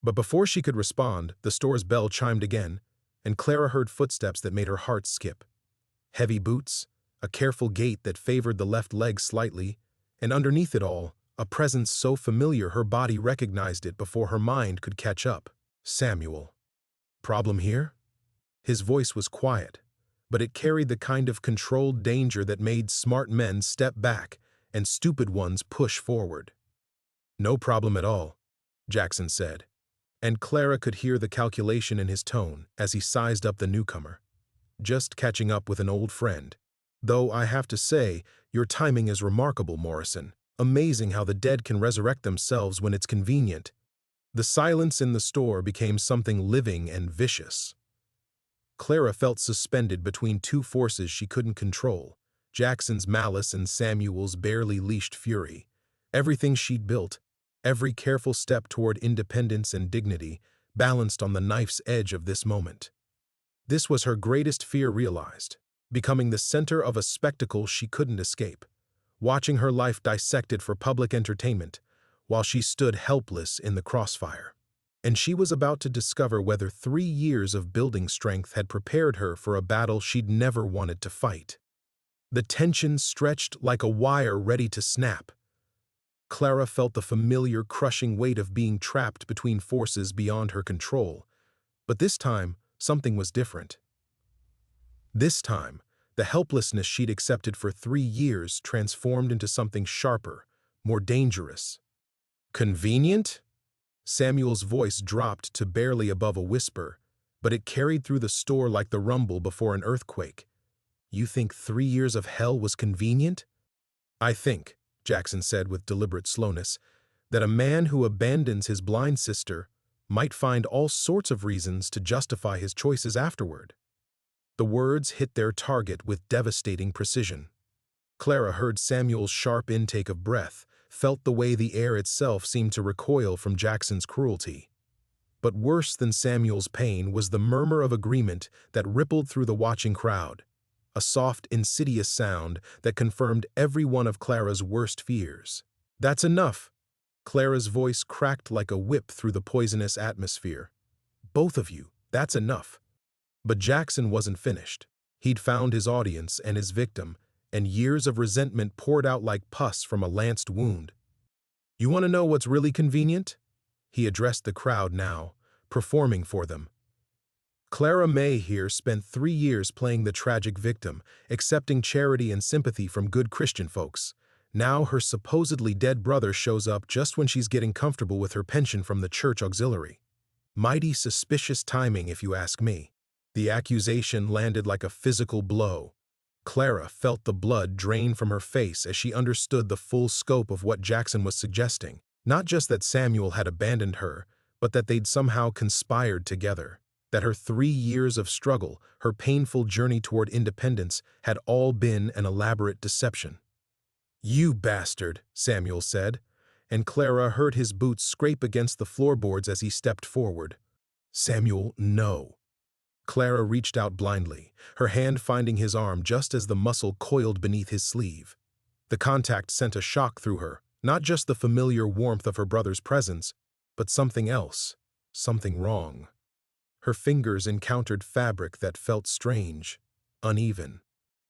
But before she could respond, the store's bell chimed again, and Clara heard footsteps that made her heart skip. Heavy boots, a careful gait that favored the left leg slightly, and underneath it all, a presence so familiar her body recognized it before her mind could catch up. Samuel. "Problem here?" His voice was quiet, but it carried the kind of controlled danger that made smart men step back and stupid ones push forward. "No problem at all," Jackson said, and Clara could hear the calculation in his tone as he sized up the newcomer. "Just catching up with an old friend. Though I have to say, your timing is remarkable, Morrison. Amazing how the dead can resurrect themselves when it's convenient." The silence in the store became something living and vicious. Clara felt suspended between two forces she couldn't control, Jackson's malice and Samuel's barely leashed fury. Everything she'd built, every careful step toward independence and dignity, balanced on the knife's edge of this moment. This was her greatest fear realized, becoming the center of a spectacle she couldn't escape, watching her life dissected for public entertainment, while she stood helpless in the crossfire. And she was about to discover whether 3 years of building strength had prepared her for a battle she'd never wanted to fight. The tension stretched like a wire ready to snap. Clara felt the familiar crushing weight of being trapped between forces beyond her control. But this time, something was different. This time, the helplessness she'd accepted for 3 years transformed into something sharper, more dangerous. "Convenient?" Samuel's voice dropped to barely above a whisper, but it carried through the store like the rumble before an earthquake. "You think 3 years of hell was convenient?" "I think," Jackson said with deliberate slowness, "that a man who abandons his blind sister might find all sorts of reasons to justify his choices afterward." The words hit their target with devastating precision. Clara heard Samuel's sharp intake of breath, felt the way the air itself seemed to recoil from Jackson's cruelty. But worse than Samuel's pain was the murmur of agreement that rippled through the watching crowd, a soft, insidious sound that confirmed every one of Clara's worst fears. "That's enough!" Clara's voice cracked like a whip through the poisonous atmosphere. "Both of you, that's enough." But Jackson wasn't finished. He'd found his audience and his victim, and years of resentment poured out like pus from a lanced wound. "You want to know what's really convenient?" He addressed the crowd now, performing for them. "Clara May here spent 3 years playing the tragic victim, accepting charity and sympathy from good Christian folks. Now her supposedly dead brother shows up just when she's getting comfortable with her pension from the church auxiliary. Mighty suspicious timing, if you ask me." The accusation landed like a physical blow. Clara felt the blood drain from her face as she understood the full scope of what Jackson was suggesting. Not just that Samuel had abandoned her, but that they'd somehow conspired together. That her 3 years of struggle, her painful journey toward independence, had all been an elaborate deception. "You bastard," Samuel said, and Clara heard his boots scrape against the floorboards as he stepped forward. "Samuel, no." Clara reached out blindly, her hand finding his arm just as the muscle coiled beneath his sleeve. The contact sent a shock through her, not just the familiar warmth of her brother's presence, but something else, something wrong. Her fingers encountered fabric that felt strange, uneven.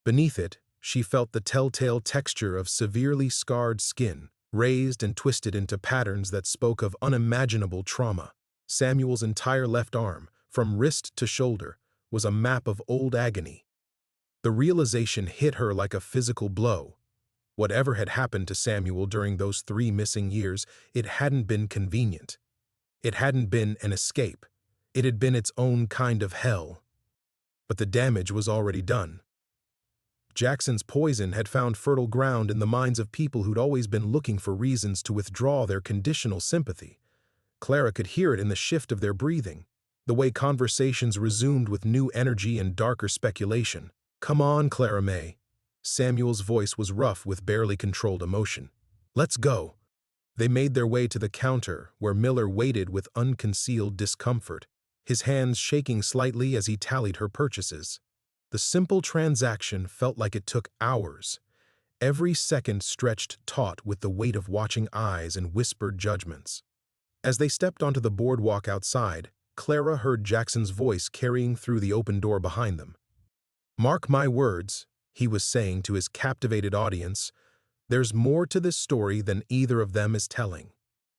Beneath it, she felt the telltale texture of severely scarred skin, raised and twisted into patterns that spoke of unimaginable trauma. Samuel's entire left arm, from wrist to shoulder, was a map of old agony. The realization hit her like a physical blow. Whatever had happened to Samuel during those 3 missing years, it hadn't been convenient. It hadn't been an escape. It had been its own kind of hell. But the damage was already done. Jackson's poison had found fertile ground in the minds of people who'd always been looking for reasons to withdraw their conditional sympathy. Clara could hear it in the shift of their breathing, the way conversations resumed with new energy and darker speculation. "Come on, Clara May." Samuel's voice was rough with barely controlled emotion. "Let's go." They made their way to the counter, where Miller waited with unconcealed discomfort, his hands shaking slightly as he tallied her purchases. The simple transaction felt like it took hours. Every second stretched taut with the weight of watching eyes and whispered judgments. As they stepped onto the boardwalk outside, Clara heard Jackson's voice carrying through the open door behind them. "Mark my words," he was saying to his captivated audience, "there's more to this story than either of them is telling.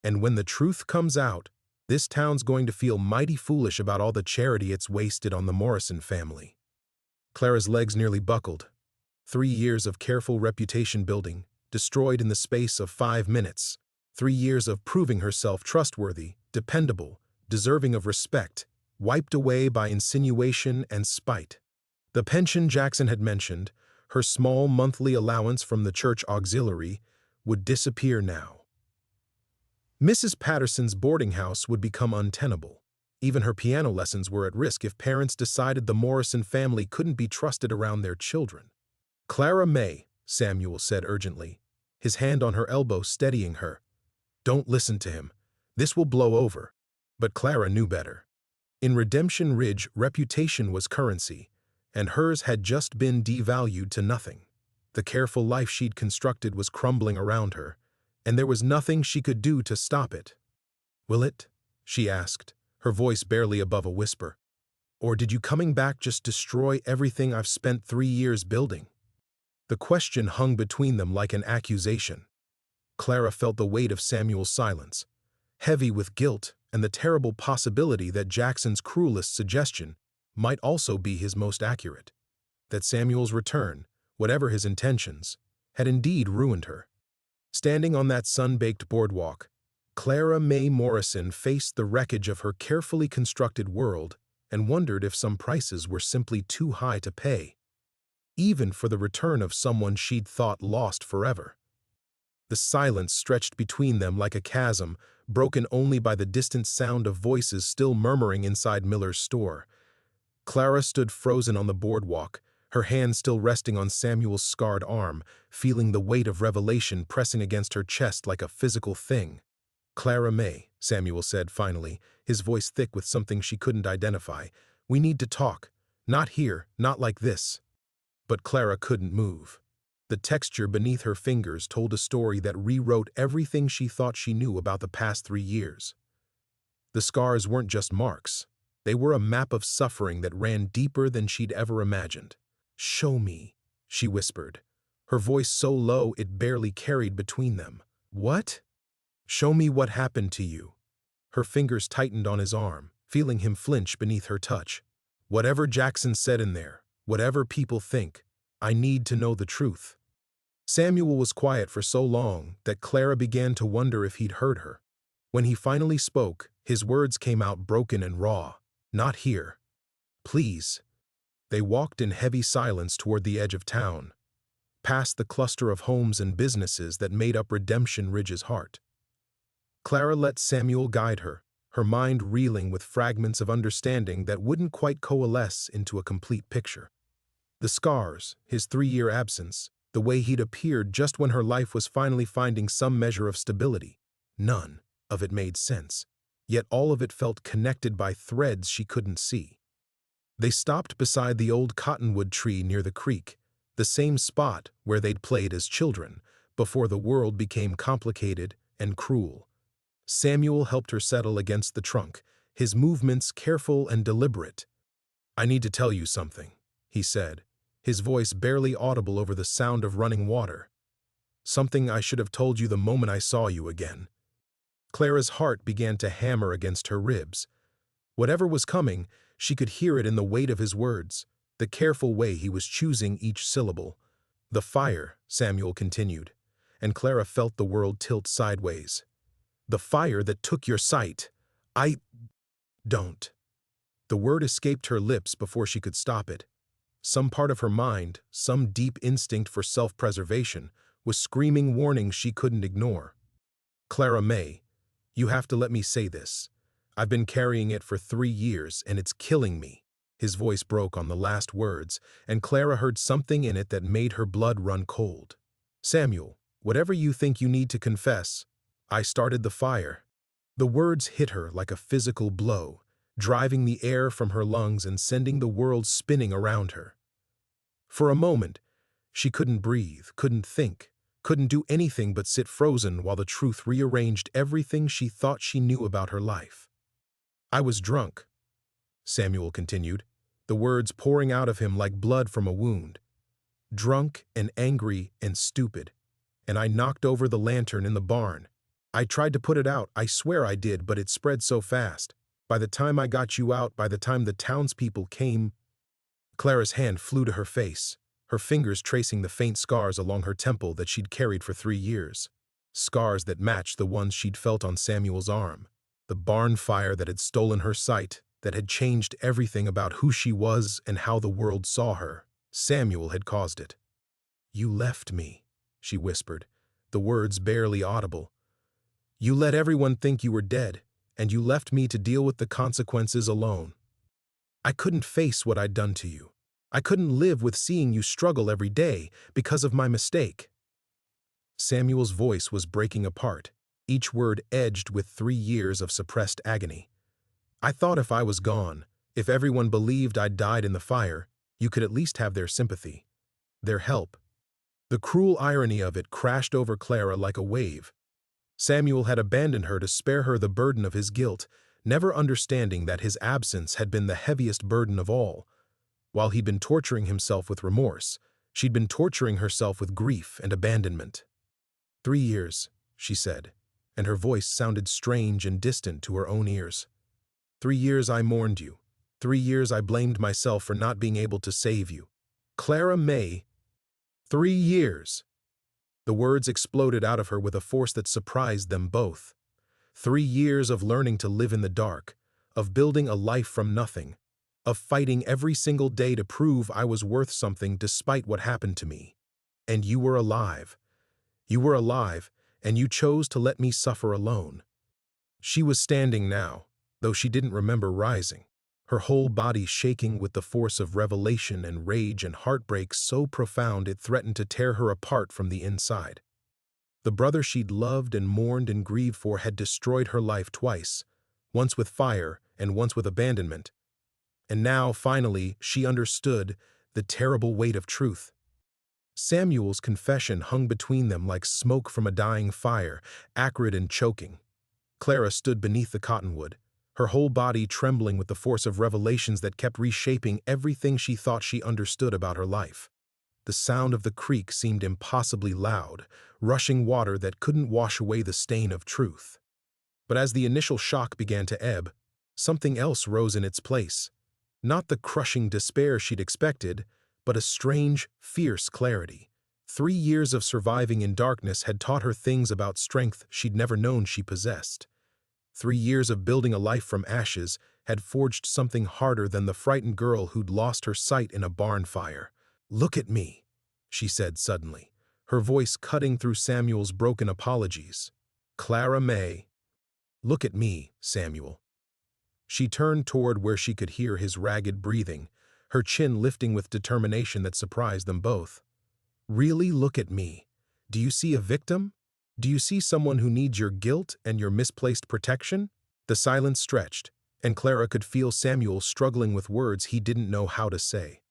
And when the truth comes out, this town's going to feel mighty foolish about all the charity it's wasted on the Morrison family." Clara's legs nearly buckled. 3 years of careful reputation building, destroyed in the space of 5 minutes. 3 years of proving herself trustworthy, dependable, deserving of respect, wiped away by insinuation and spite. The pension Jackson had mentioned, her small monthly allowance from the church auxiliary, would disappear now. Mrs. Patterson's boarding house would become untenable. Even her piano lessons were at risk if parents decided the Morrison family couldn't be trusted around their children. "Clara May," Samuel said urgently, his hand on her elbow steadying her. "Don't listen to him. This will blow over." But Clara knew better. In Redemption Ridge, reputation was currency, and hers had just been devalued to nothing. The careful life she'd constructed was crumbling around her, and there was nothing she could do to stop it. "Will it?" she asked, her voice barely above a whisper. "Or did you coming back just destroy everything I've spent 3 years building?" The question hung between them like an accusation. Clara felt the weight of Samuel's silence, heavy with guilt and the terrible possibility that Jackson's cruelest suggestion might also be his most accurate. That Samuel's return, whatever his intentions, had indeed ruined her. Standing on that sun-baked boardwalk, Clara May Morrison faced the wreckage of her carefully constructed world and wondered if some prices were simply too high to pay, even for the return of someone she'd thought lost forever. The silence stretched between them like a chasm, broken only by the distant sound of voices still murmuring inside Miller's store. Clara stood frozen on the boardwalk, her hand still resting on Samuel's scarred arm, feeling the weight of revelation pressing against her chest like a physical thing. "Clara May," Samuel said finally, his voice thick with something she couldn't identify. "We need to talk. Not here, not like this." But Clara couldn't move. The texture beneath her fingers told a story that rewrote everything she thought she knew about the past 3 years. The scars weren't just marks. They were a map of suffering that ran deeper than she'd ever imagined. "Show me," she whispered, her voice so low it barely carried between them. "What?" "Show me what happened to you." Her fingers tightened on his arm, feeling him flinch beneath her touch. "Whatever Jackson said in there, whatever people think, I need to know the truth." Samuel was quiet for so long that Clara began to wonder if he'd heard her. When he finally spoke, his words came out broken and raw. "Not here. Please." They walked in heavy silence toward the edge of town, past the cluster of homes and businesses that made up Redemption Ridge's heart. Clara let Samuel guide her, her mind reeling with fragments of understanding that wouldn't quite coalesce into a complete picture. The scars, his 3-year absence, the way he'd appeared just when her life was finally finding some measure of stability. None of it made sense, yet all of it felt connected by threads she couldn't see. They stopped beside the old cottonwood tree near the creek, the same spot where they'd played as children, before the world became complicated and cruel. Samuel helped her settle against the trunk, his movements careful and deliberate. "I need to tell you something," he said, his voice barely audible over the sound of running water. "Something I should have told you the moment I saw you again." Clara's heart began to hammer against her ribs. Whatever was coming, she could hear it in the weight of his words, the careful way he was choosing each syllable. "The fire," Samuel continued, and Clara felt the world tilt sideways. "The fire that took your sight. I don't." The word escaped her lips before she could stop it. Some part of her mind, some deep instinct for self-preservation, was screaming warnings she couldn't ignore. "Clara May, you have to let me say this. I've been carrying it for 3 years, and it's killing me." His voice broke on the last words, and Clara heard something in it that made her blood run cold. "Samuel, whatever you think you need to confess, I started the fire." The words hit her like a physical blow, driving the air from her lungs and sending the world spinning around her. For a moment, she couldn't breathe, couldn't think, couldn't do anything but sit frozen while the truth rearranged everything she thought she knew about her life. "I was drunk," Samuel continued, the words pouring out of him like blood from a wound. "Drunk and angry and stupid, and I knocked over the lantern in the barn. I tried to put it out, I swear I did, but it spread so fast. By the time I got you out, by the time the townspeople came—" Clara's hand flew to her face, her fingers tracing the faint scars along her temple that she'd carried for 3 years. Scars that matched the ones she'd felt on Samuel's arm. The barn fire that had stolen her sight, that had changed everything about who she was and how the world saw her. Samuel had caused it. "You left me," she whispered, the words barely audible. "You let everyone think you were dead, and you left me to deal with the consequences alone. I couldn't face what I'd done to you. I couldn't live with seeing you struggle every day because of my mistake." Samuel's voice was breaking apart, each word edged with 3 years of suppressed agony. "I thought if I was gone, if everyone believed I'd died in the fire, you could at least have their sympathy, their help." The cruel irony of it crashed over Clara like a wave. Samuel had abandoned her to spare her the burden of his guilt, never understanding that his absence had been the heaviest burden of all. While he'd been torturing himself with remorse, she'd been torturing herself with grief and abandonment. 3 years, she said, and her voice sounded strange and distant to her own ears. 3 years I mourned you. 3 years I blamed myself for not being able to save you. Clara May. 3 years. The words exploded out of her with a force that surprised them both. 3 years of learning to live in the dark, of building a life from nothing, of fighting every single day to prove I was worth something despite what happened to me. And you were alive. You were alive, and you chose to let me suffer alone." She was standing now, though she didn't remember rising, her whole body shaking with the force of revelation and rage and heartbreak so profound it threatened to tear her apart from the inside. The brother she'd loved and mourned and grieved for had destroyed her life twice, once with fire and once with abandonment. And now, finally, she understood the terrible weight of truth. Samuel's confession hung between them like smoke from a dying fire, acrid and choking. Clara stood beneath the cottonwood, her whole body trembling with the force of revelations that kept reshaping everything she thought she understood about her life. The sound of the creek seemed impossibly loud, rushing water that couldn't wash away the stain of truth. But as the initial shock began to ebb, something else rose in its place. Not the crushing despair she'd expected, but a strange, fierce clarity. 3 years of surviving in darkness had taught her things about strength she'd never known she possessed. 3 years of building a life from ashes had forged something harder than the frightened girl who'd lost her sight in a barn fire. "Look at me," she said suddenly, her voice cutting through Samuel's broken apologies. "Clara May." "Look at me, Samuel." She turned toward where she could hear his ragged breathing, her chin lifting with determination that surprised them both. "Really look at me. Do you see a victim? Do you see someone who needs your guilt and your misplaced protection?" The silence stretched, and Clara could feel Samuel struggling with words he didn't know how to say.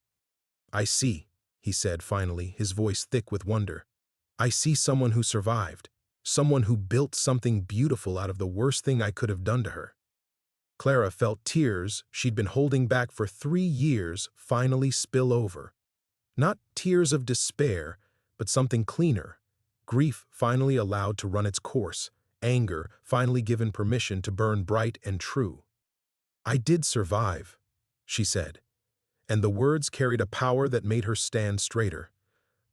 "I see," he said finally, his voice thick with wonder. "I see someone who survived, someone who built something beautiful out of the worst thing I could have done to her." Clara felt tears she'd been holding back for 3 years finally spill over. Not tears of despair, but something cleaner. Grief finally allowed to run its course, anger finally given permission to burn bright and true. "I did survive," she said, and the words carried a power that made her stand straighter.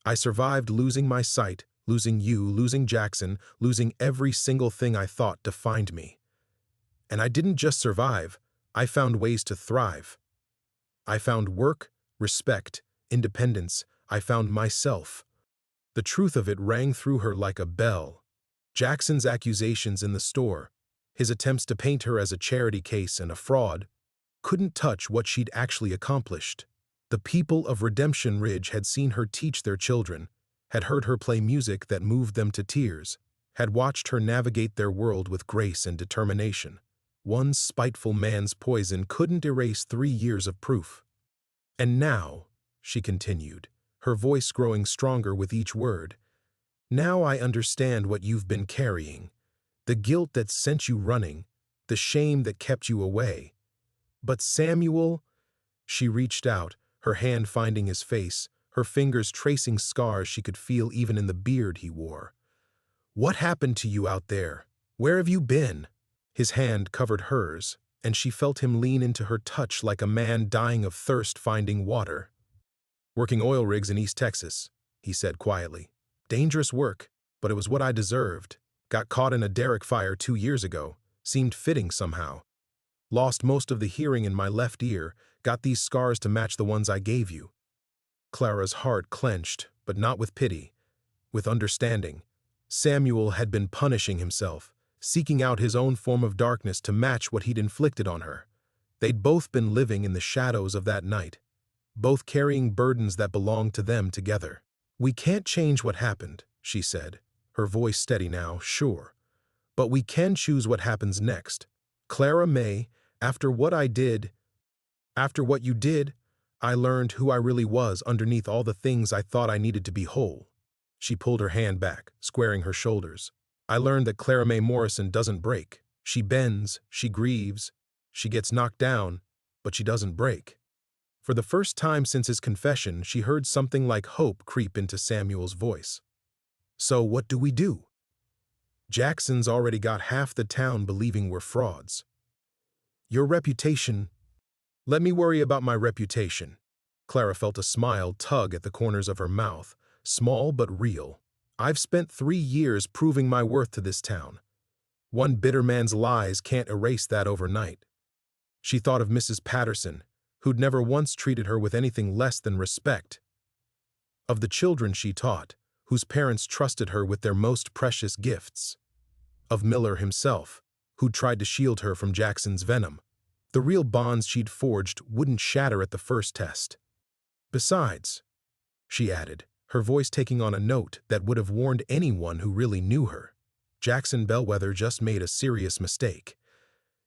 "I survived losing my sight, losing you, losing Jackson, losing every single thing I thought defined me. And I didn't just survive, I found ways to thrive. I found work, respect, independence. I found myself." The truth of it rang through her like a bell. Jackson's accusations in the store, his attempts to paint her as a charity case and a fraud, couldn't touch what she'd actually accomplished. The people of Redemption Ridge had seen her teach their children, had heard her play music that moved them to tears, had watched her navigate their world with grace and determination. One spiteful man's poison couldn't erase 3 years of proof. "And now," she continued, her voice growing stronger with each word, "now I understand what you've been carrying. The guilt that sent you running, the shame that kept you away. But Samuel," she reached out, her hand finding his face, her fingers tracing scars she could feel even in the beard he wore. "What happened to you out there? Where have you been?" His hand covered hers, and she felt him lean into her touch like a man dying of thirst finding water. "Working oil rigs in East Texas," he said quietly. "Dangerous work, but it was what I deserved. Got caught in a derrick fire 2 years ago. Seemed fitting somehow. Lost most of the hearing in my left ear, got these scars to match the ones I gave you." Clara's heart clenched, but not with pity, with understanding. Samuel had been punishing himself, seeking out his own form of darkness to match what he'd inflicted on her. They'd both been living in the shadows of that night, both carrying burdens that belonged to them together. "We can't change what happened," she said, her voice steady now, sure. "But we can choose what happens next. Clara May, after what you did, I learned who I really was underneath all the things I thought I needed to be whole." She pulled her hand back, squaring her shoulders. "I learned that Clara May Morrison doesn't break. She bends, she grieves, she gets knocked down, but she doesn't break." For the first time since his confession, she heard something like hope creep into Samuel's voice. "So what do we do? Jackson's already got half the town believing we're frauds. Your reputation—" "Let me worry about my reputation." Clara felt a smile tug at the corners of her mouth, small but real. "I've spent 3 years proving my worth to this town. One bitter man's lies can't erase that overnight." She thought of Mrs. Patterson, who'd never once treated her with anything less than respect. Of the children she taught, whose parents trusted her with their most precious gifts. Of Miller himself, who'd tried to shield her from Jackson's venom. The real bonds she'd forged wouldn't shatter at the first test. Besides, she added, her voice taking on a note that would have warned anyone who really knew her, Jackson Bellwether just made a serious mistake.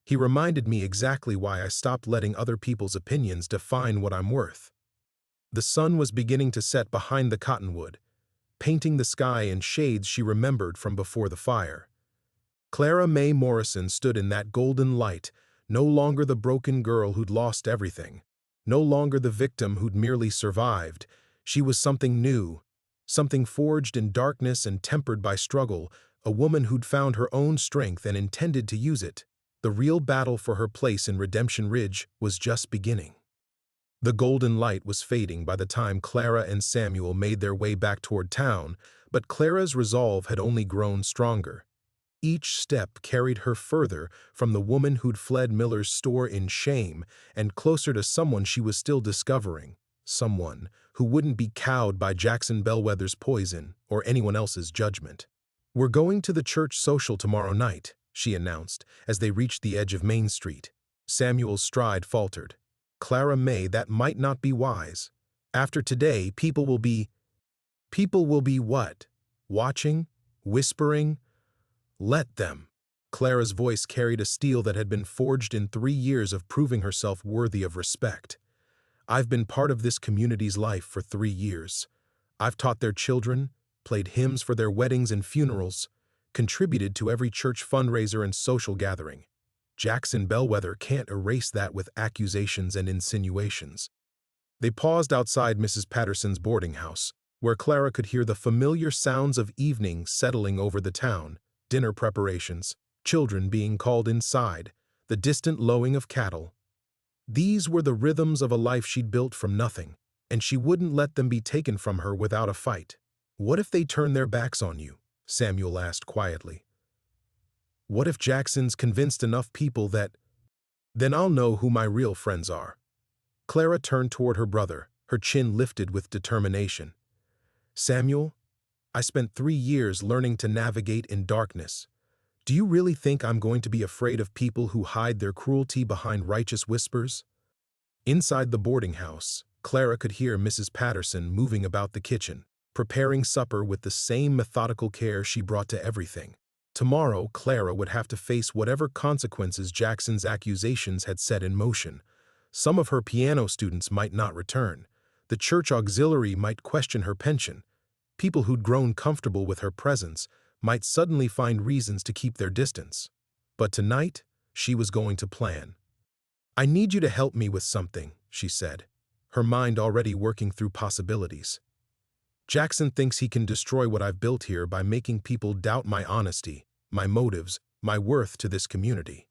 He reminded me exactly why I stopped letting other people's opinions define what I'm worth. The sun was beginning to set behind the cottonwood, painting the sky in shades she remembered from before the fire. Clara May Morrison stood in that golden light, no longer the broken girl who'd lost everything, no longer the victim who'd merely survived. She was something new, something forged in darkness and tempered by struggle, a woman who'd found her own strength and intended to use it. The real battle for her place in Redemption Ridge was just beginning. The golden light was fading by the time Clara and Samuel made their way back toward town, but Clara's resolve had only grown stronger. Each step carried her further from the woman who'd fled Miller's store in shame and closer to someone she was still discovering, someone who wouldn't be cowed by Jackson Bellwether's poison or anyone else's judgment. "We're going to the church social tomorrow night," she announced as they reached the edge of Main Street. Samuel's stride faltered. "Clara May, that might not be wise. After today, people will be what? Watching? Whispering? Let them." Clara's voice carried a steel that had been forged in 3 years of proving herself worthy of respect. "I've been part of this community's life for 3 years. I've taught their children, played hymns for their weddings and funerals, contributed to every church fundraiser and social gathering. Jackson Bellwether can't erase that with accusations and insinuations." They paused outside Mrs. Patterson's boarding house, where Clara could hear the familiar sounds of evening settling over the town, dinner preparations, children being called inside, the distant lowing of cattle. These were the rhythms of a life she'd built from nothing, and she wouldn't let them be taken from her without a fight. "What if they turn their backs on you?" Samuel asked quietly. "What if Jackson's convinced enough people that... Then I'll know who my real friends are." Clara turned toward her brother, her chin lifted with determination. "Samuel, I spent 3 years learning to navigate in darkness. Do you really think I'm going to be afraid of people who hide their cruelty behind righteous whispers?" Inside the boarding house, Clara could hear Mrs. Patterson moving about the kitchen, preparing supper with the same methodical care she brought to everything. Tomorrow, Clara would have to face whatever consequences Jackson's accusations had set in motion. Some of her piano students might not return. The church auxiliary might question her pension. People who'd grown comfortable with her presence might suddenly find reasons to keep their distance. But tonight, she was going to plan. "I need you to help me with something," she said, her mind already working through possibilities. "Jackson thinks he can destroy what I've built here by making people doubt my honesty, my motives, my worth to this community.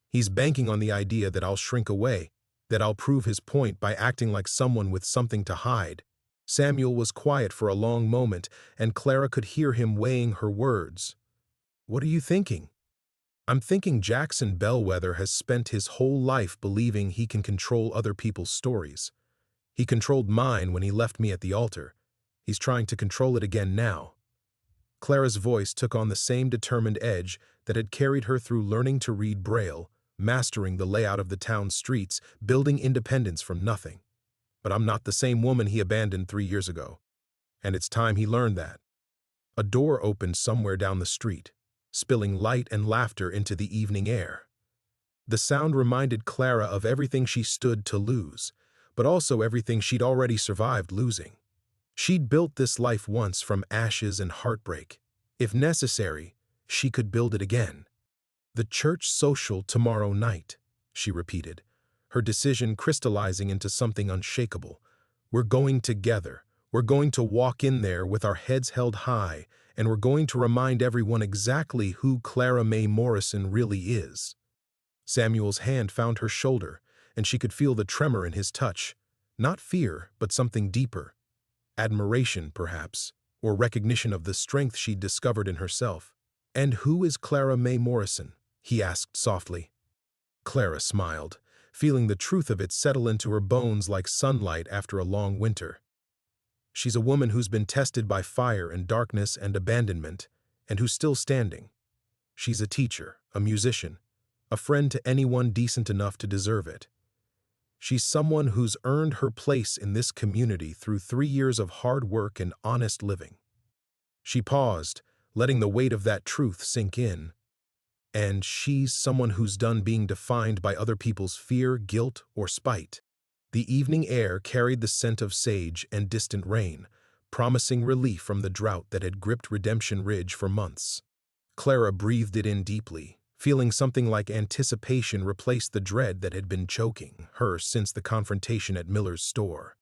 He's banking on the idea that I'll shrink away, that I'll prove his point by acting like someone with something to hide." Samuel was quiet for a long moment, and Clara could hear him weighing her words. "What are you thinking?" "I'm thinking Jackson Bellwether has spent his whole life believing he can control other people's stories. He controlled mine when he left me at the altar. He's trying to control it again now." Clara's voice took on the same determined edge that had carried her through learning to read Braille, mastering the layout of the town's streets, building independence from nothing. "But I'm not the same woman he abandoned 3 years ago. And it's time he learned that." A door opened somewhere down the street, spilling light and laughter into the evening air. The sound reminded Clara of everything she stood to lose, but also everything she'd already survived losing. She'd built this life once from ashes and heartbreak. If necessary, she could build it again. "The church social tomorrow night," she repeated, her decision crystallizing into something unshakable. "We're going together. We're going to walk in there with our heads held high, and we're going to remind everyone exactly who Clara May Morrison really is." Samuel's hand found her shoulder, and she could feel the tremor in his touch. Not fear, but something deeper. Admiration, perhaps, or recognition of the strength she'd discovered in herself. "And who is Clara May Morrison?" he asked softly. Clara smiled, feeling the truth of it settle into her bones like sunlight after a long winter. She's a woman who's been tested by fire and darkness and abandonment, and who's still standing. She's a teacher, a musician, a friend to anyone decent enough to deserve it. She's someone who's earned her place in this community through 3 years of hard work and honest living. She paused, letting the weight of that truth sink in. And she's someone who's done being defined by other people's fear, guilt, or spite. The evening air carried the scent of sage and distant rain, promising relief from the drought that had gripped Redemption Ridge for months. Clara breathed it in deeply, feeling something like anticipation replace the dread that had been choking her since the confrontation at Miller's store.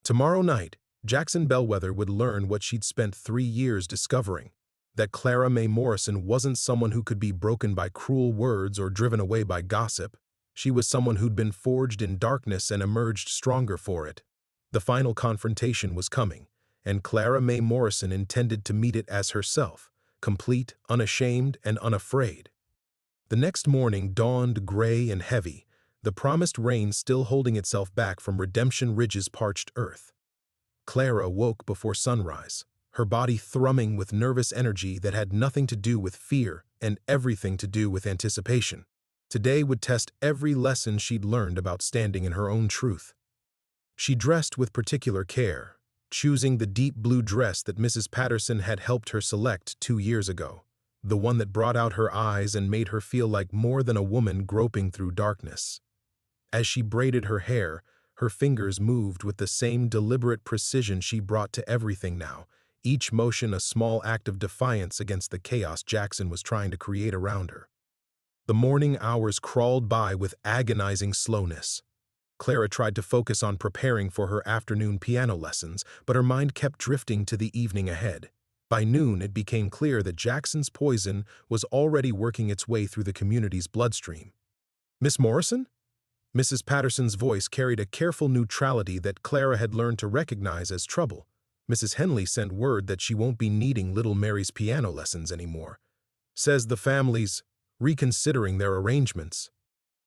Tomorrow night, Jackson Bellwether would learn what she'd spent 3 years discovering, that Clara Mae Morrison wasn't someone who could be broken by cruel words or driven away by gossip. She was someone who'd been forged in darkness and emerged stronger for it. The final confrontation was coming, and Clara Mae Morrison intended to meet it as herself, complete, unashamed, and unafraid. The next morning dawned gray and heavy, the promised rain still holding itself back from Redemption Ridge's parched earth. Clara woke before sunrise, her body thrumming with nervous energy that had nothing to do with fear and everything to do with anticipation. Today would test every lesson she'd learned about standing in her own truth. She dressed with particular care, choosing the deep blue dress that Mrs. Patterson had helped her select 2 years ago, the one that brought out her eyes and made her feel like more than a woman groping through darkness. As she braided her hair, her fingers moved with the same deliberate precision she brought to everything now, each motion a small act of defiance against the chaos Jackson was trying to create around her. The morning hours crawled by with agonizing slowness. Clara tried to focus on preparing for her afternoon piano lessons, but her mind kept drifting to the evening ahead. By noon, it became clear that Jackson's poison was already working its way through the community's bloodstream. "Miss Morrison?" Mrs. Patterson's voice carried a careful neutrality that Clara had learned to recognize as trouble. "Mrs. Henley sent word that she won't be needing little Mary's piano lessons anymore. Says the family's reconsidering their arrangements."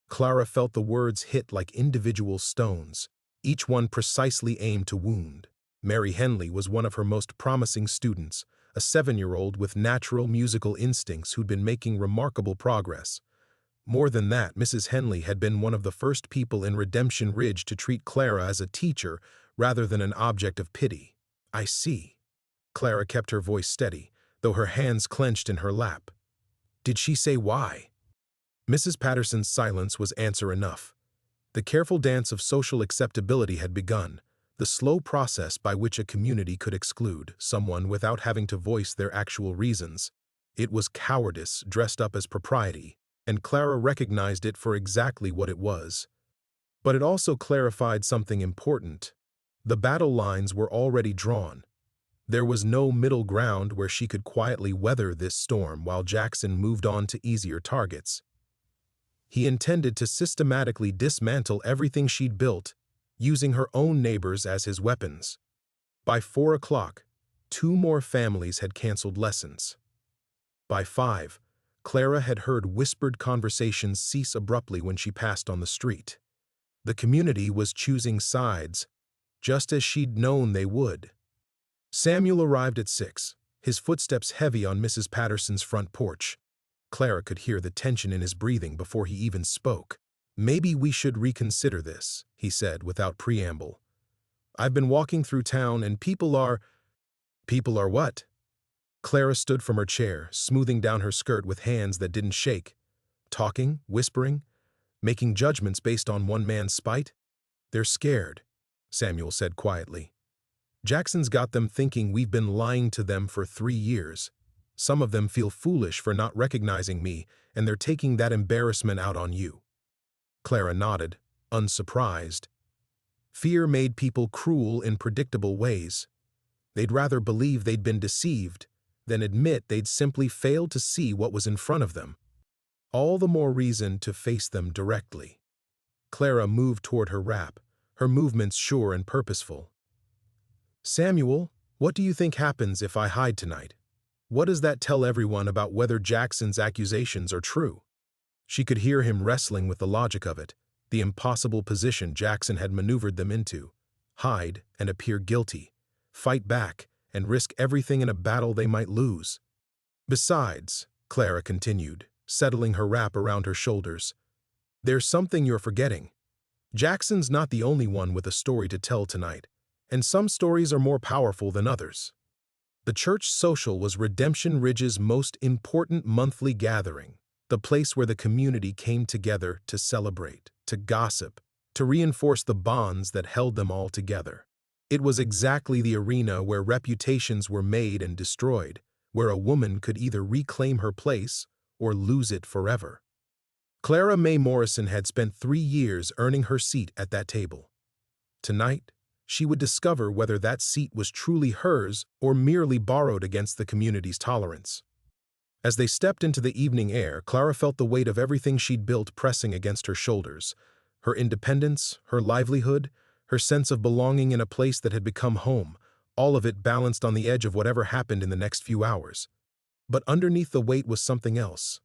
Clara felt the words hit like individual stones, each one precisely aimed to wound. Mary Henley was one of her most promising students, a 7-year-old with natural musical instincts who'd been making remarkable progress. More than that, Mrs. Henley had been one of the first people in Redemption Ridge to treat Clara as a teacher rather than an object of pity. "I see." Clara kept her voice steady, though her hands clenched in her lap. "Did she say why?" Mrs. Patterson's silence was answer enough. The careful dance of social acceptability had begun, the slow process by which a community could exclude someone without having to voice their actual reasons. It was cowardice dressed up as propriety, and Clara recognized it for exactly what it was. But it also clarified something important. The battle lines were already drawn. There was no middle ground where she could quietly weather this storm while Jackson moved on to easier targets. He intended to systematically dismantle everything she'd built, using her own neighbors as his weapons. By 4 o'clock, 2 more families had canceled lessons. By 5, Clara had heard whispered conversations cease abruptly when she passed on the street. The community was choosing sides, just as she'd known they would. Samuel arrived at 6, his footsteps heavy on Mrs. Patterson's front porch. Clara could hear the tension in his breathing before he even spoke. "Maybe we should reconsider this," he said without preamble. "I've been walking through town and people are—" "People are what?" Clara stood from her chair, smoothing down her skirt with hands that didn't shake. "Talking, whispering, making judgments based on one man's spite? They're scared," Samuel said quietly. "Jackson's got them thinking we've been lying to them for 3 years. Some of them feel foolish for not recognizing me, and they're taking that embarrassment out on you." Clara nodded, unsurprised. Fear made people cruel in predictable ways. They'd rather believe they'd been deceived than admit they'd simply failed to see what was in front of them. All the more reason to face them directly. Clara moved toward her rap, her movements sure and purposeful. "Samuel, what do you think happens if I hide tonight? What does that tell everyone about whether Jackson's accusations are true?" She could hear him wrestling with the logic of it, the impossible position Jackson had maneuvered them into: hide and appear guilty, fight back, and risk everything in a battle they might lose. Besides, Clara continued, settling her wrap around her shoulders, there's something you're forgetting. Jackson's not the only one with a story to tell tonight, and some stories are more powerful than others. The church social was Redemption Ridge's most important monthly gathering, the place where the community came together to celebrate, to gossip, to reinforce the bonds that held them all together. It was exactly the arena where reputations were made and destroyed, where a woman could either reclaim her place or lose it forever. Clara Mae Morrison had spent 3 years earning her seat at that table. Tonight, she would discover whether that seat was truly hers or merely borrowed against the community's tolerance. As they stepped into the evening air, Clara felt the weight of everything she'd built pressing against her shoulders: her independence, her livelihood, her sense of belonging in a place that had become home, all of it balanced on the edge of whatever happened in the next few hours. But underneath the weight was something else: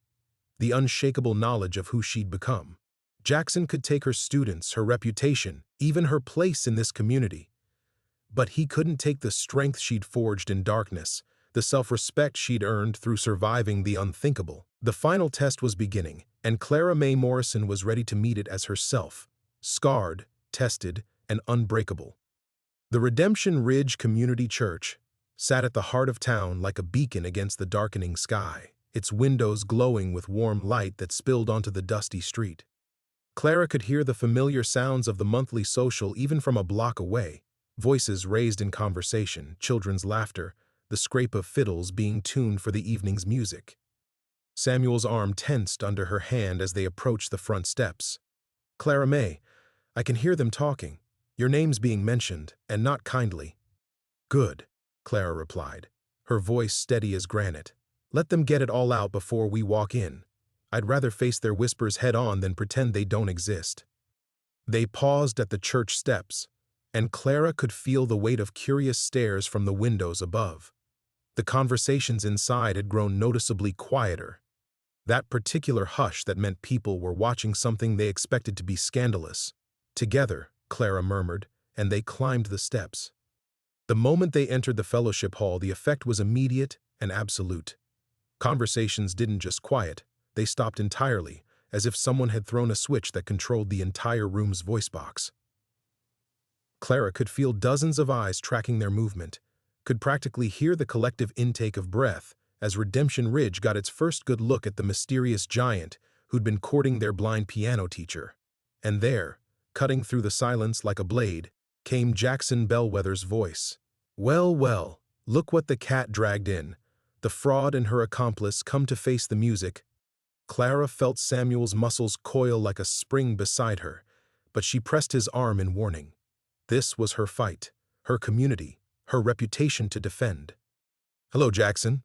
the unshakable knowledge of who she'd become. Jackson could take her students, her reputation, even her place in this community. But he couldn't take the strength she'd forged in darkness, the self-respect she'd earned through surviving the unthinkable. The final test was beginning, and Clara Mae Morrison was ready to meet it as herself, scarred, tested, and unbreakable. The Redemption Ridge Community Church sat at the heart of town like a beacon against the darkening sky, its windows glowing with warm light that spilled onto the dusty street. Clara could hear the familiar sounds of the monthly social even from a block away: voices raised in conversation, children's laughter, the scrape of fiddles being tuned for the evening's music. Samuel's arm tensed under her hand as they approached the front steps. "Clara Mae, I can hear them talking. Your name's being mentioned, and not kindly." "Good," Clara replied, her voice steady as granite. "Let them get it all out before we walk in. I'd rather face their whispers head-on than pretend they don't exist." They paused at the church steps, and Clara could feel the weight of curious stares from the windows above. The conversations inside had grown noticeably quieter. That particular hush that meant people were watching something they expected to be scandalous. "Together," Clara murmured, and they climbed the steps. The moment they entered the fellowship hall, the effect was immediate and absolute. Conversations didn't just quiet, they stopped entirely, as if someone had thrown a switch that controlled the entire room's voice box. Clara could feel dozens of eyes tracking their movement, could practically hear the collective intake of breath as Redemption Ridge got its first good look at the mysterious giant who'd been courting their blind piano teacher. And there, cutting through the silence like a blade, came Jackson Bellwether's voice. "Well, well, look what the cat dragged in. The fraud and her accomplice come to face the music." Clara felt Samuel's muscles coil like a spring beside her, but she pressed his arm in warning. This was her fight, her community, her reputation to defend. "Hello, Jackson."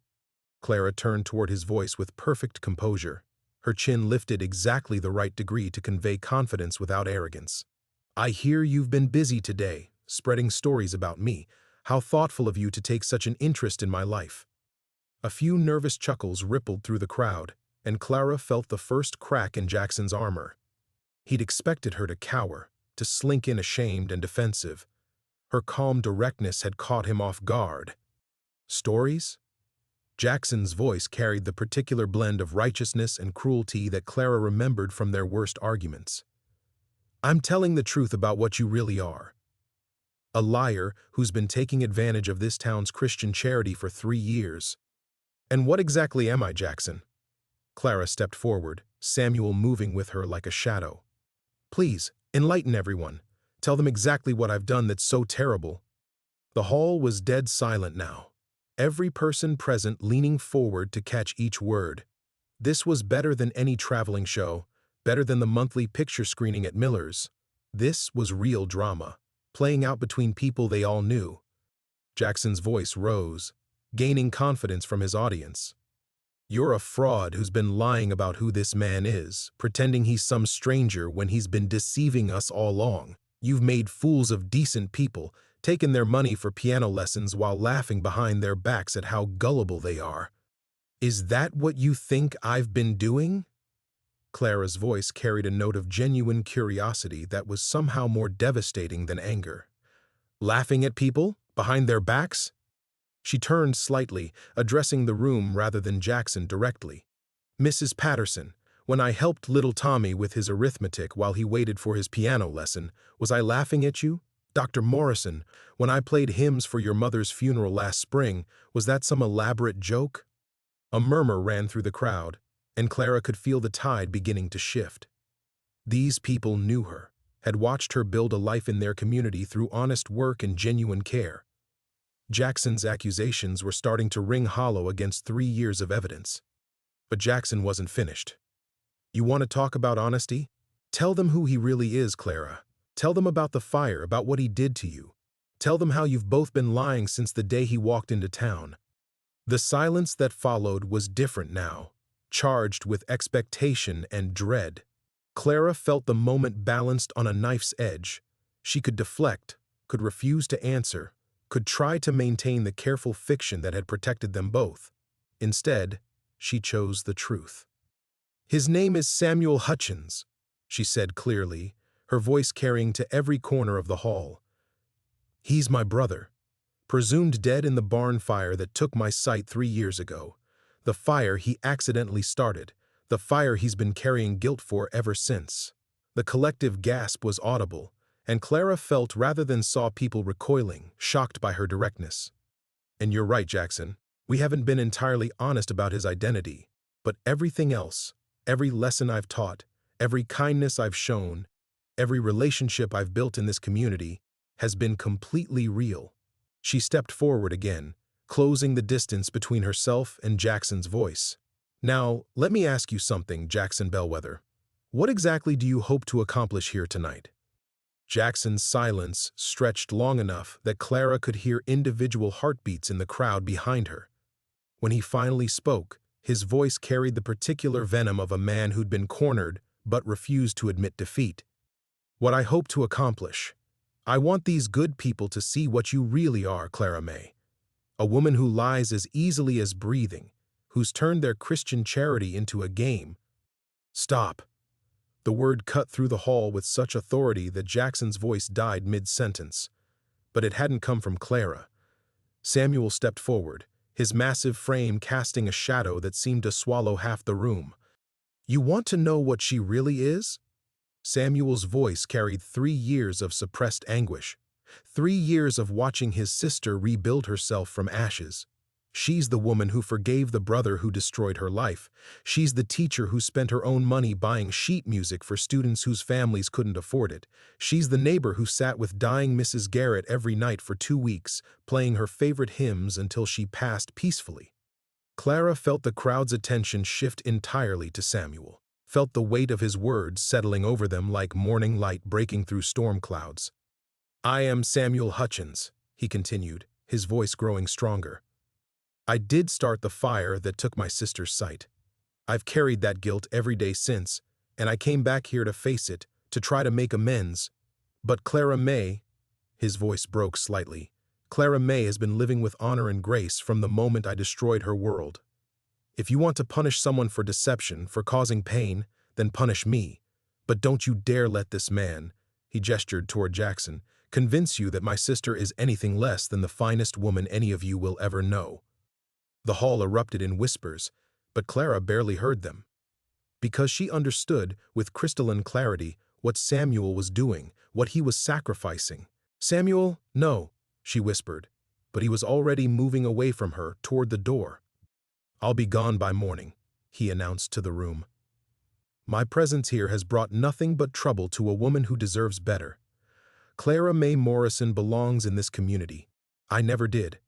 Clara turned toward his voice with perfect composure, her chin lifted exactly the right degree to convey confidence without arrogance. "I hear you've been busy today, spreading stories about me. How thoughtful of you to take such an interest in my life." A few nervous chuckles rippled through the crowd, and Clara felt the first crack in Jackson's armor. He'd expected her to cower, to slink in ashamed and defensive. Her calm directness had caught him off guard. "Stories?" Jackson's voice carried the particular blend of righteousness and cruelty that Clara remembered from their worst arguments. "I'm telling the truth about what you really are. A liar who's been taking advantage of this town's Christian charity for 3 years. "And what exactly am I, Jackson?" Clara stepped forward, Samuel moving with her like a shadow. "Please, enlighten everyone. Tell them exactly what I've done that's so terrible." The hall was dead silent now, every person present leaning forward to catch each word. This was better than any traveling show, better than the monthly picture screening at Miller's. This was real drama, playing out between people they all knew. Jackson's voice rose, gaining confidence from his audience. "You're a fraud who's been lying about who this man is, pretending he's some stranger when he's been deceiving us all along. You've made fools of decent people, taken their money for piano lessons while laughing behind their backs at how gullible they are. Is that what you think I've been doing?" Clara's voice carried a note of genuine curiosity that was somehow more devastating than anger. Laughing at people? Behind their backs? She turned slightly, addressing the room rather than Jackson directly. Mrs. Patterson, when I helped little Tommy with his arithmetic while he waited for his piano lesson, was I laughing at you? Dr. Morrison, when I played hymns for your mother's funeral last spring, was that some elaborate joke? A murmur ran through the crowd, and Clara could feel the tide beginning to shift. These people knew her, had watched her build a life in their community through honest work and genuine care. Jackson's accusations were starting to ring hollow against 3 years of evidence. But Jackson wasn't finished. You want to talk about honesty? Tell them who he really is, Clara. Tell them about the fire, about what he did to you. Tell them how you've both been lying since the day he walked into town. The silence that followed was different now, charged with expectation and dread. Clara felt the moment balanced on a knife's edge. She could deflect, could refuse to answer, could try to maintain the careful fiction that had protected them both. Instead, she chose the truth. His name is Samuel Hutchins, she said clearly, her voice carrying to every corner of the hall. He's my brother, presumed dead in the barn fire that took my sight 3 years ago. The fire he accidentally started, the fire he's been carrying guilt for ever since. The collective gasp was audible, and Clara felt rather than saw people recoiling, shocked by her directness. And you're right, Jackson. We haven't been entirely honest about his identity, but everything else, every lesson I've taught, every kindness I've shown, every relationship I've built in this community has been completely real. She stepped forward again, closing the distance between herself and Jackson's voice. Now, let me ask you something, Jackson Bellwether. What exactly do you hope to accomplish here tonight? Jackson's silence stretched long enough that Clara could hear individual heartbeats in the crowd behind her. When he finally spoke, his voice carried the particular venom of a man who'd been cornered but refused to admit defeat. What I hope to accomplish. I want these good people to see what you really are, Clara May. A woman who lies as easily as breathing, who's turned their Christian charity into a game. Stop. The word cut through the hall with such authority that Jackson's voice died mid-sentence. But it hadn't come from Clara. Samuel stepped forward, his massive frame casting a shadow that seemed to swallow half the room. You want to know what she really is? Samuel's voice carried 3 years of suppressed anguish, 3 years of watching his sister rebuild herself from ashes. She's the woman who forgave the brother who destroyed her life. She's the teacher who spent her own money buying sheet music for students whose families couldn't afford it. She's the neighbor who sat with dying Mrs. Garrett every night for 2 weeks, playing her favorite hymns until she passed peacefully. Clara felt the crowd's attention shift entirely to Samuel, felt the weight of his words settling over them like morning light breaking through storm clouds. I am Samuel Hutchins, he continued, his voice growing stronger. I did start the fire that took my sister's sight. I've carried that guilt every day since, and I came back here to face it, to try to make amends. But Clara May, his voice broke slightly, Clara May has been living with honor and grace from the moment I destroyed her world. If you want to punish someone for deception, for causing pain, then punish me. But don't you dare let this man, he gestured toward Jackson, convince you that my sister is anything less than the finest woman any of you will ever know. The hall erupted in whispers, but Clara barely heard them. Because she understood, with crystalline clarity, what Samuel was doing, what he was sacrificing. Samuel, no, she whispered, but he was already moving away from her toward the door. I'll be gone by morning, he announced to the room. My presence here has brought nothing but trouble to a woman who deserves better. Clara May Morrison belongs in this community. I never did.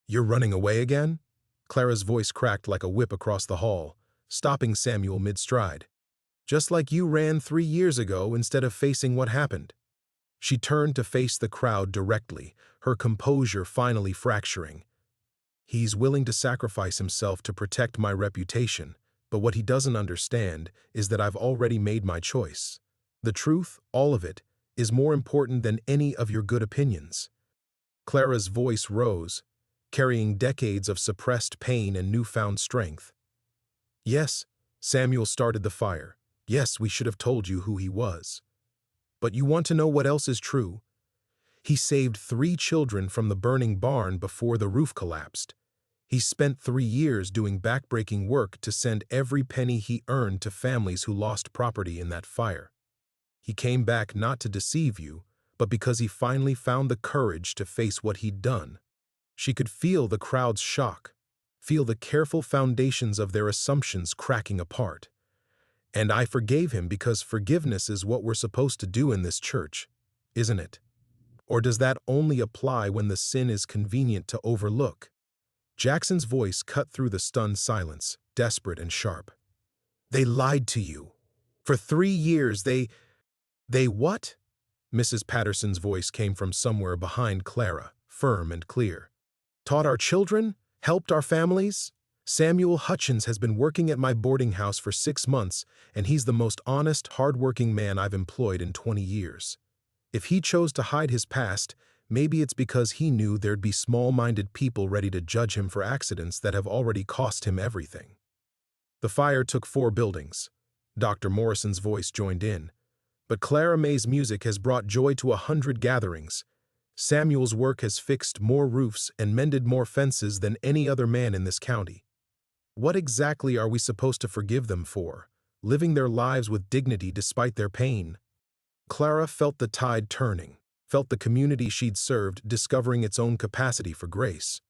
You're running away again? Clara's voice cracked like a whip across the hall, stopping Samuel mid-stride. Just like you ran 3 years ago instead of facing what happened. She turned to face the crowd directly, her composure finally fracturing. He's willing to sacrifice himself to protect my reputation, but what he doesn't understand is that I've already made my choice. The truth, all of it, is more important than any of your good opinions. Clara's voice rose, carrying decades of suppressed pain and newfound strength. Yes, Samuel started the fire, Yes, we should have told you who he was. But you want to know what else is true? He saved 3 children from the burning barn before the roof collapsed. He spent 3 years doing backbreaking work to send every penny he earned to families who lost property in that fire. He came back not to deceive you, but because he finally found the courage to face what he'd done. She could feel the crowd's shock, feel the careful foundations of their assumptions cracking apart. And I forgave him because forgiveness is what we're supposed to do in this church, isn't it? Or does that only apply when the sin is convenient to overlook? Jackson's voice cut through the stunned silence, desperate and sharp. They lied to you. For 3 years They what? Mrs. Patterson's voice came from somewhere behind Clara, firm and clear. Taught our children? Helped our families? Samuel Hutchins has been working at my boarding house for 6 months, and he's the most honest, hard-working man I've employed in 20 years. If he chose to hide his past, maybe it's because he knew there'd be small-minded people ready to judge him for accidents that have already cost him everything. The fire took 4 buildings. Dr. Morrison's voice joined in. But Clara May's music has brought joy to 100 gatherings. Samuel's work has fixed more roofs and mended more fences than any other man in this county. What exactly are we supposed to forgive them for? Living their lives with dignity despite their pain. Clara felt the tide turning, felt the community she'd served discovering its own capacity for grace.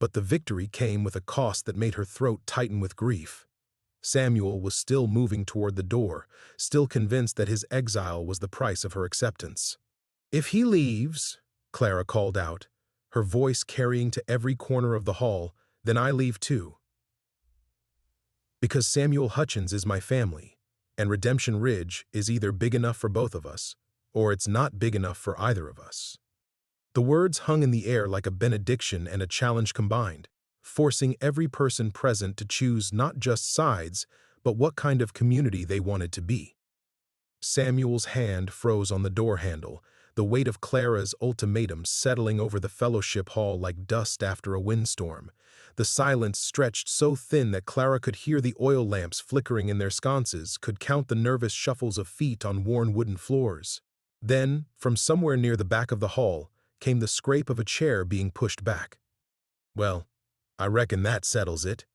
But the victory came with a cost that made her throat tighten with grief. Samuel was still moving toward the door, still convinced that his exile was the price of her acceptance. If he leaves, Clara called out, her voice carrying to every corner of the hall, then I leave too. Because Samuel Hutchins is my family, and Redemption Ridge is either big enough for both of us, or it's not big enough for either of us. The words hung in the air like a benediction and a challenge combined, forcing every person present to choose not just sides, but what kind of community they wanted to be. Samuel's hand froze on the door handle, the weight of Clara's ultimatum settling over the fellowship hall like dust after a windstorm. The silence stretched so thin that Clara could hear the oil lamps flickering in their sconces, could count the nervous shuffles of feet on worn wooden floors. Then, from somewhere near the back of the hall, came the scrape of a chair being pushed back. Well, I reckon that settles it.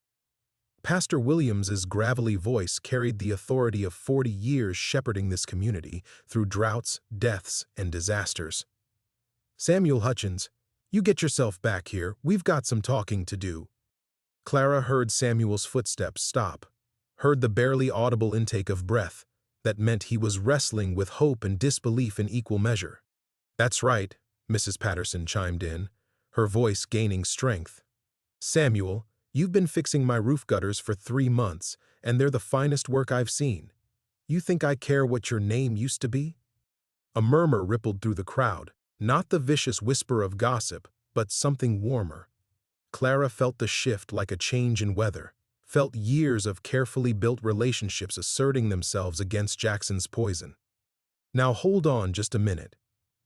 Pastor Williams's gravelly voice carried the authority of 40 years shepherding this community through droughts, deaths, and disasters. Samuel Hutchins, you get yourself back here. We've got some talking to do. Clara heard Samuel's footsteps stop, heard the barely audible intake of breath that meant he was wrestling with hope and disbelief in equal measure. That's right, Mrs. Patterson chimed in, her voice gaining strength. Samuel, you've been fixing my roof gutters for 3 months, and they're the finest work I've seen. You think I care what your name used to be? A murmur rippled through the crowd, not the vicious whisper of gossip, but something warmer. Clara felt the shift like a change in weather, felt years of carefully built relationships asserting themselves against Jackson's poison. Now hold on just a minute.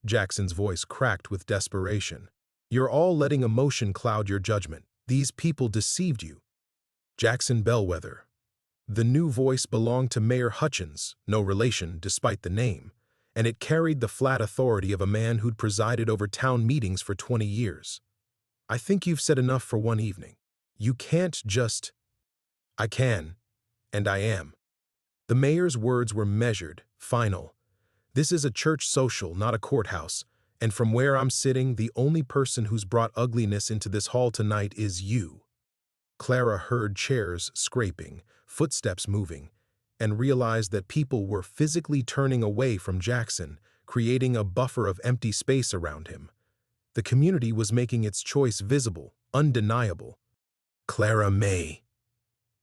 Jackson's voice cracked with desperation. You're all letting emotion cloud your judgment. These people deceived you. Jackson Bellwether. The new voice belonged to Mayor Hutchins, no relation despite the name, and it carried the flat authority of a man who'd presided over town meetings for 20 years. I think you've said enough for one evening. You can't just... I can, and I am. The mayor's words were measured, final. This is a church social, not a courthouse, and from where I'm sitting, the only person who's brought ugliness into this hall tonight is you. Clara heard chairs scraping, footsteps moving, and realized that people were physically turning away from Jackson, creating a buffer of empty space around him. The community was making its choice visible, undeniable. Clara May.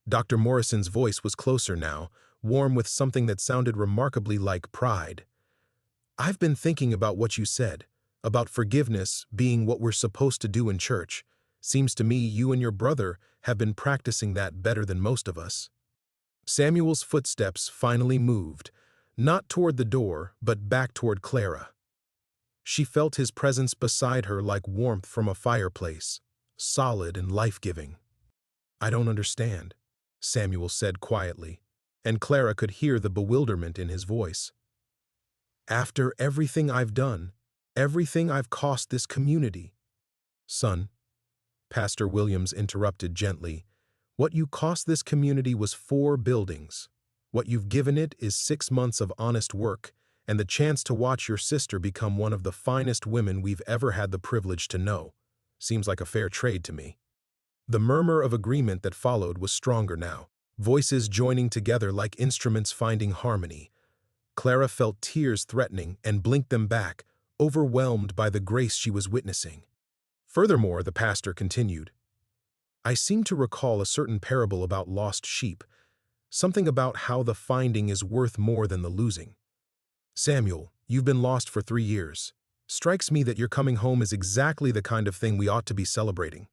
Dr. Morrison's voice was closer now, warm with something that sounded remarkably like pride. I've been thinking about what you said, about forgiveness being what we're supposed to do in church. Seems to me you and your brother have been practicing that better than most of us. Samuel's footsteps finally moved, not toward the door, but back toward Clara. She felt his presence beside her like warmth from a fireplace, solid and life-giving. I don't understand, Samuel said quietly, and Clara could hear the bewilderment in his voice. "After everything I've done, everything I've cost this community." "Son," Pastor Williams interrupted gently, "what you cost this community was 4 buildings. What you've given it is 6 months of honest work and the chance to watch your sister become one of the finest women we've ever had the privilege to know. Seems like a fair trade to me." The murmur of agreement that followed was stronger now, voices joining together like instruments finding harmony. Clara felt tears threatening and blinked them back, overwhelmed by the grace she was witnessing. Furthermore, the pastor continued, "I seem to recall a certain parable about lost sheep, something about how the finding is worth more than the losing. Samuel, you've been lost for 3 years. Strikes me that your coming home is exactly the kind of thing we ought to be celebrating.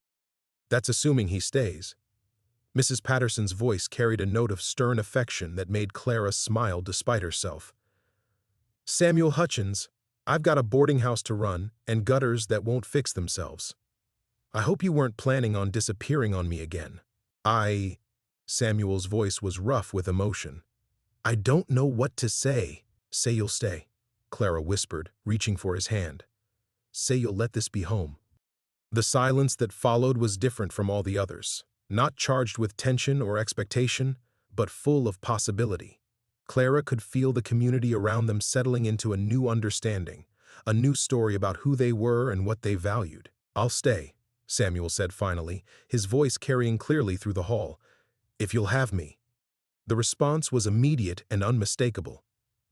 That's assuming he stays." Mrs. Patterson's voice carried a note of stern affection that made Clara smile despite herself. "Samuel Hutchins, I've got a boarding house to run and gutters that won't fix themselves. I hope you weren't planning on disappearing on me again." Samuel's voice was rough with emotion. "I don't know what to say." "Say you'll stay," Clara whispered, reaching for his hand. "Say you'll let this be home." The silence that followed was different from all the others, not charged with tension or expectation, but full of possibility. Clara could feel the community around them settling into a new understanding, a new story about who they were and what they valued. "I'll stay," Samuel said finally, his voice carrying clearly through the hall. "If you'll have me." The response was immediate and unmistakable.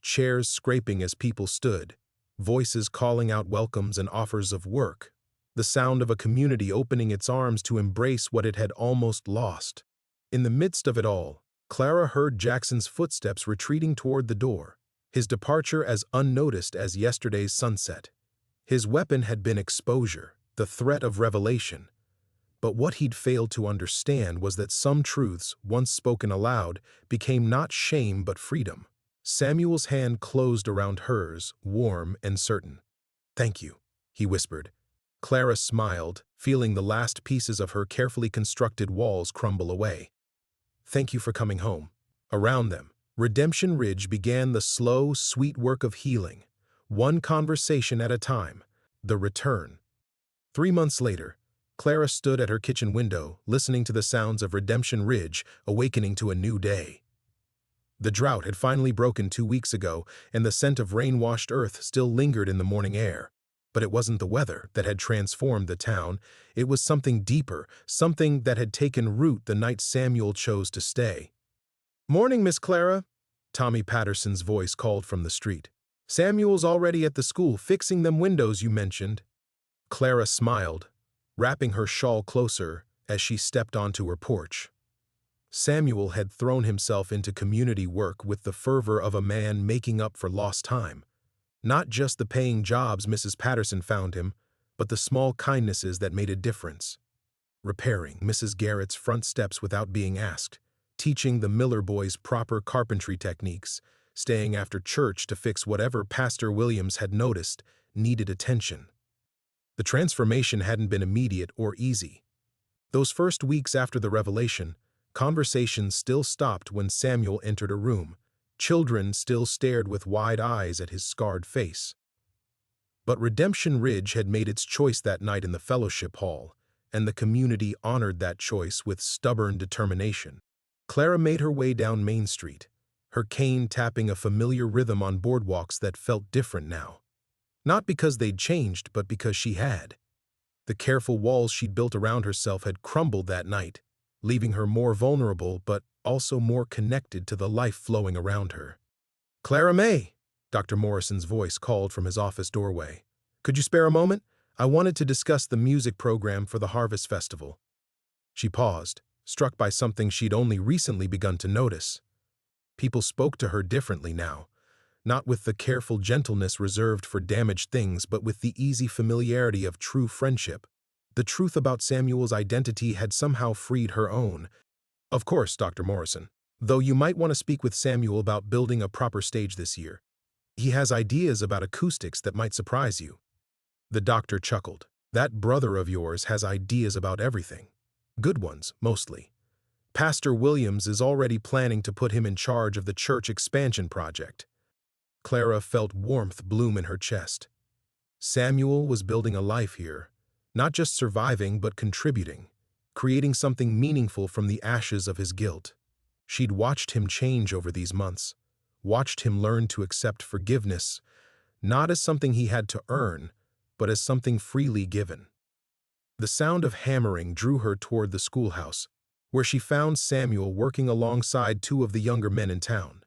Chairs scraping as people stood, voices calling out welcomes and offers of work. The sound of a community opening its arms to embrace what it had almost lost. In the midst of it all, Clara heard Jackson's footsteps retreating toward the door, his departure as unnoticed as yesterday's sunset. His weapon had been exposure, the threat of revelation. But what he'd failed to understand was that some truths, once spoken aloud, became not shame but freedom. Samuel's hand closed around hers, warm and certain. "Thank you," he whispered. Clara smiled, feeling the last pieces of her carefully constructed walls crumble away. "Thank you for coming home." Around them, Redemption Ridge began the slow, sweet work of healing, one conversation at a time, the return. 3 months later, Clara stood at her kitchen window, listening to the sounds of Redemption Ridge awakening to a new day. The drought had finally broken 2 weeks ago, and the scent of rain-washed earth still lingered in the morning air. But it wasn't the weather that had transformed the town. It was something deeper, something that had taken root the night Samuel chose to stay. "Morning, Miss Clara," Tommy Patterson's voice called from the street. "Samuel's already at the school fixing them windows you mentioned." Clara smiled, wrapping her shawl closer as she stepped onto her porch. Samuel had thrown himself into community work with the fervor of a man making up for lost time. Not just the paying jobs Mrs. Patterson found him, but the small kindnesses that made a difference. Repairing Mrs. Garrett's front steps without being asked, teaching the Miller boys proper carpentry techniques, staying after church to fix whatever Pastor Williams had noticed needed attention. The transformation hadn't been immediate or easy. Those first weeks after the revelation, conversations still stopped when Samuel entered a room. Children still stared with wide eyes at his scarred face. But Redemption Ridge had made its choice that night in the fellowship hall, and the community honored that choice with stubborn determination. Clara made her way down Main Street, her cane tapping a familiar rhythm on boardwalks that felt different now. Not because they'd changed, but because she had. The careful walls she'd built around herself had crumbled that night, leaving her more vulnerable but also more connected to the life flowing around her. "Clara May," Dr. Morrison's voice called from his office doorway. "Could you spare a moment? I wanted to discuss the music program for the Harvest Festival." She paused, struck by something she'd only recently begun to notice. People spoke to her differently now, not with the careful gentleness reserved for damaged things, but with the easy familiarity of true friendship. The truth about Samuel's identity had somehow freed her own. "Of course, Dr. Morrison. Though you might want to speak with Samuel about building a proper stage this year. He has ideas about acoustics that might surprise you." The doctor chuckled. "That brother of yours has ideas about everything. Good ones, mostly. Pastor Williams is already planning to put him in charge of the church expansion project. Clara felt warmth bloom in her chest. Samuel was building a life here, not just surviving but contributing, creating something meaningful from the ashes of his guilt. She'd watched him change over these months, watched him learn to accept forgiveness, not as something he had to earn, but as something freely given. The sound of hammering drew her toward the schoolhouse, where she found Samuel working alongside two of the younger men in town.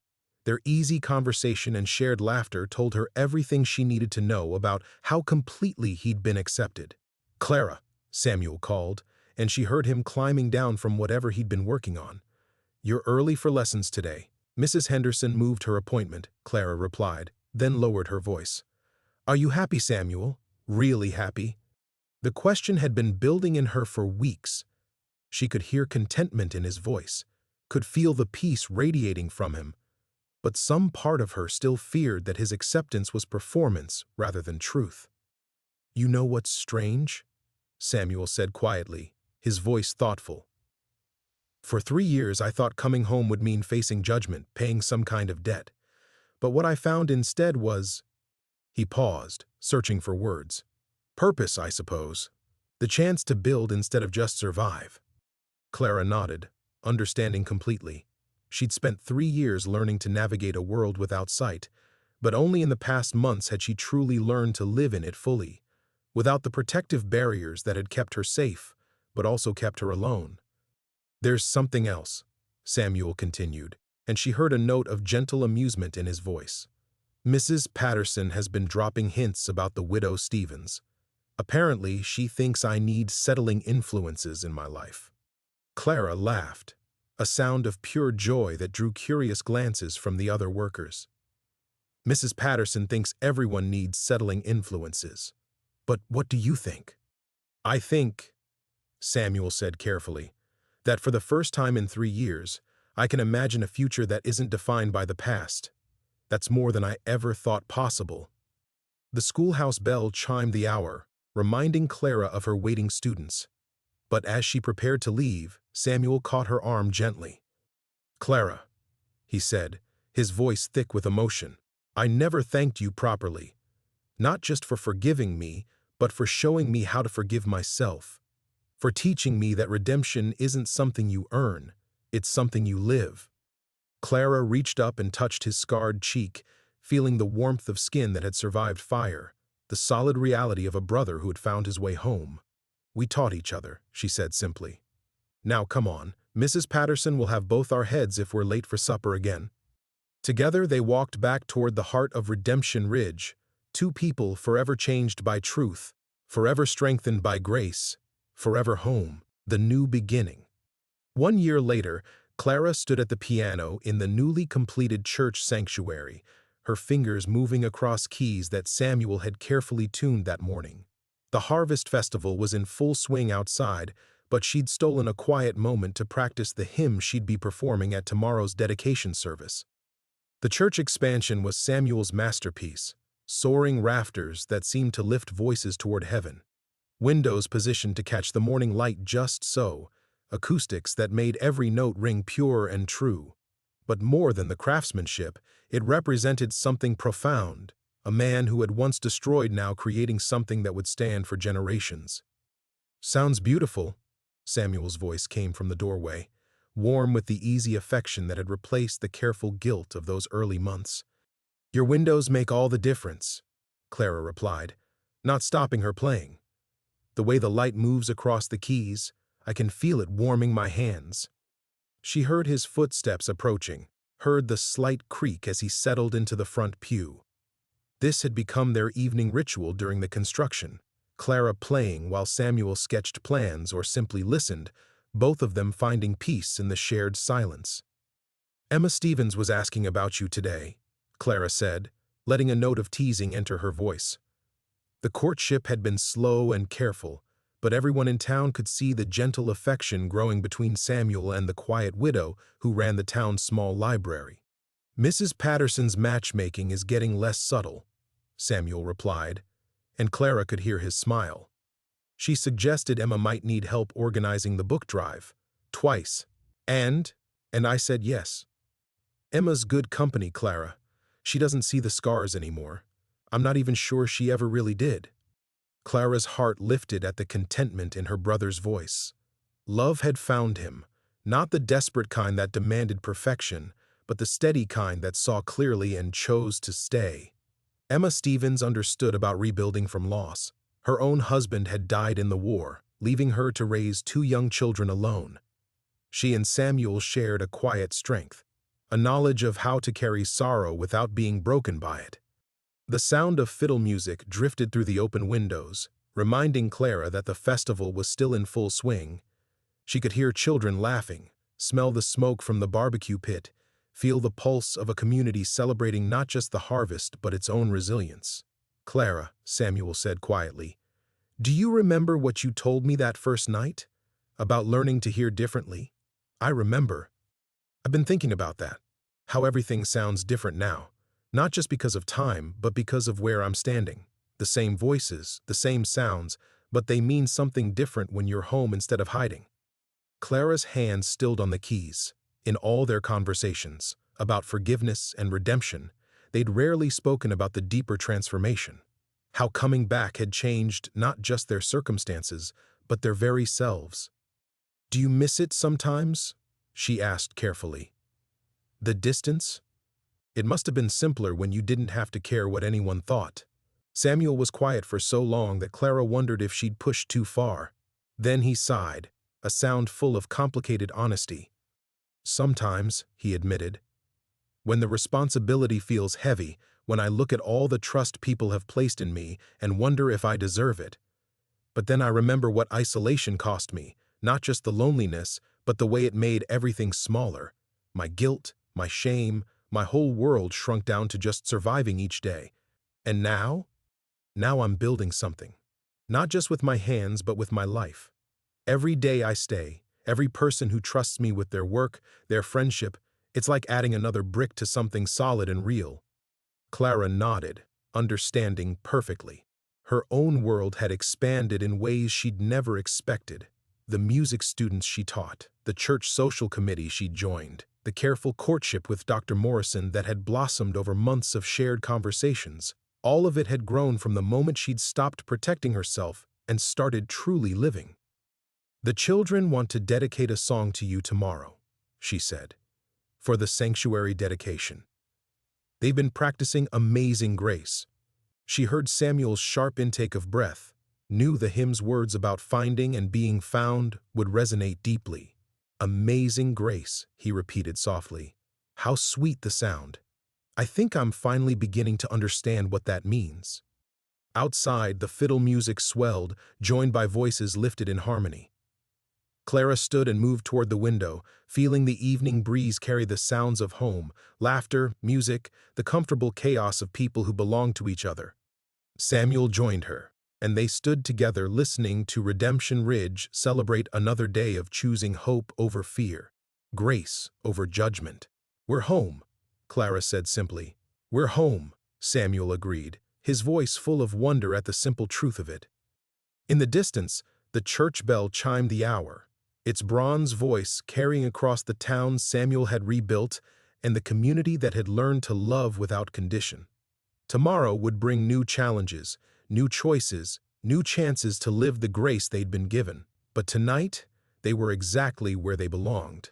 Their easy conversation and shared laughter told her everything she needed to know about how completely he'd been accepted. "Clara," Samuel called, and she heard him climbing down from whatever he'd been working on. "You're early for lessons today." Mrs. Henderson moved her appointment, Clara replied, then lowered her voice. "Are you happy, Samuel? Really happy?" The question had been building in her for weeks. She could hear contentment in his voice, could feel the peace radiating from him, but some part of her still feared that his acceptance was performance rather than truth. "You know what's strange?" Samuel said quietly, his voice thoughtful. "For 3 years I thought coming home would mean facing judgment, paying some kind of debt. But what I found instead was—" He paused, searching for words. "Purpose, I suppose. The chance to build instead of just survive." Clara nodded, understanding completely. She'd spent 3 years learning to navigate a world without sight, but only in the past months had she truly learned to live in it fully, without the protective barriers that had kept her safe, but also kept her alone. "There's something else," Samuel continued, and she heard a note of gentle amusement in his voice. "Mrs. Patterson has been dropping hints about the widow Stevens. Apparently, she thinks I need settling influences in my life." Clara laughed, a sound of pure joy that drew curious glances from the other workers. "Mrs. Patterson thinks everyone needs settling influences. But what do you think?" "I think," Samuel said carefully, "that for the first time in 3 years, I can imagine a future that isn't defined by the past. That's more than I ever thought possible." The schoolhouse bell chimed the hour, reminding Clara of her waiting students. But as she prepared to leave, Samuel caught her arm gently. "Clara," he said, his voice thick with emotion, "I never thanked you properly. Not just for forgiving me, but for showing me how to forgive myself. For teaching me that redemption isn't something you earn, it's something you live." Clara reached up and touched his scarred cheek, feeling the warmth of skin that had survived fire, the solid reality of a brother who had found his way home. "We taught each other," she said simply. "Now come on, Mrs. Patterson will have both our heads if we're late for supper again." Together they walked back toward the heart of Redemption Ridge, two people forever changed by truth, forever strengthened by grace, forever home, the new beginning. 1 year later, Clara stood at the piano in the newly completed church sanctuary, her fingers moving across keys that Samuel had carefully tuned that morning. The harvest festival was in full swing outside, but she'd stolen a quiet moment to practice the hymn she'd be performing at tomorrow's dedication service. The church expansion was Samuel's masterpiece, soaring rafters that seemed to lift voices toward heaven, windows positioned to catch the morning light just so, acoustics that made every note ring pure and true. But more than the craftsmanship, it represented something profound, a man who had once destroyed now creating something that would stand for generations. "Sounds beautiful," Samuel's voice came from the doorway, warm with the easy affection that had replaced the careful guilt of those early months. "Your windows make all the difference," Clara replied, not stopping her playing. "The way the light moves across the keys, I can feel it warming my hands." She heard his footsteps approaching, heard the slight creak as he settled into the front pew. This had become their evening ritual during the construction, Clara playing while Samuel sketched plans or simply listened, both of them finding peace in the shared silence. "Emma Stevens was asking about you today," Clara said, letting a note of teasing enter her voice. The courtship had been slow and careful, but everyone in town could see the gentle affection growing between Samuel and the quiet widow who ran the town's small library. "Mrs. Patterson's matchmaking is getting less subtle," Samuel replied, and Clara could hear his smile. "She suggested Emma might need help organizing the book drive. Twice." And? And I said yes. Emma's good company, Clara. She doesn't see the scars anymore. I'm not even sure she ever really did. Clara's heart lifted at the contentment in her brother's voice. Love had found him, not the desperate kind that demanded perfection, but the steady kind that saw clearly and chose to stay. Emma Stevens understood about rebuilding from loss. Her own husband had died in the war, leaving her to raise 2 young children alone. She and Samuel shared a quiet strength, a knowledge of how to carry sorrow without being broken by it. The sound of fiddle music drifted through the open windows, reminding Clara that the festival was still in full swing. She could hear children laughing, smell the smoke from the barbecue pit, feel the pulse of a community celebrating not just the harvest but its own resilience. "Clara," Samuel said quietly, "do you remember what you told me that first night? About learning to hear differently?" "I remember. I've been thinking about that. How everything sounds different now. Not just because of time, but because of where I'm standing. The same voices, the same sounds, but they mean something different when you're home instead of hiding." Clara's hands stilled on the keys. In all their conversations, about forgiveness and redemption, they'd rarely spoken about the deeper transformation. How coming back had changed not just their circumstances, but their very selves. "Do you miss it sometimes?" she asked carefully. "The distance? It must have been simpler when you didn't have to care what anyone thought." Samuel was quiet for so long that Clara wondered if she'd pushed too far. Then he sighed, a sound full of complicated honesty. "Sometimes," he admitted, "when the responsibility feels heavy, when I look at all the trust people have placed in me and wonder if I deserve it. But then I remember what isolation cost me, not just the loneliness, but the way it made everything smaller. My guilt, my shame, my whole world shrunk down to just surviving each day. And now? Now I'm building something. Not just with my hands, but with my life. Every day I stay, every person who trusts me with their work, their friendship, it's like adding another brick to something solid and real." Clara nodded, understanding perfectly. Her own world had expanded in ways she'd never expected. The music students she taught, the church social committee she'd joined, the careful courtship with Dr. Morrison that had blossomed over months of shared conversations, all of it had grown from the moment she'd stopped protecting herself and started truly living. "The children want to dedicate a song to you tomorrow," she said, "for the sanctuary dedication. They've been practicing Amazing Grace." She heard Samuel's sharp intake of breath, knew the hymn's words about finding and being found would resonate deeply. "Amazing Grace," he repeated softly. "How sweet the sound. I think I'm finally beginning to understand what that means." Outside, the fiddle music swelled, joined by voices lifted in harmony. Clara stood and moved toward the window, feeling the evening breeze carry the sounds of home, laughter, music, the comfortable chaos of people who belong to each other. Samuel joined her, and they stood together listening to Redemption Ridge celebrate another day of choosing hope over fear, grace over judgment. "We're home," Clara said simply. "We're home," Samuel agreed, his voice full of wonder at the simple truth of it. In the distance, the church bell chimed the hour, its bronze voice carrying across the town Samuel had rebuilt and the community that had learned to love without condition. Tomorrow would bring new challenges, new choices, new chances to live the grace they'd been given. But tonight, they were exactly where they belonged.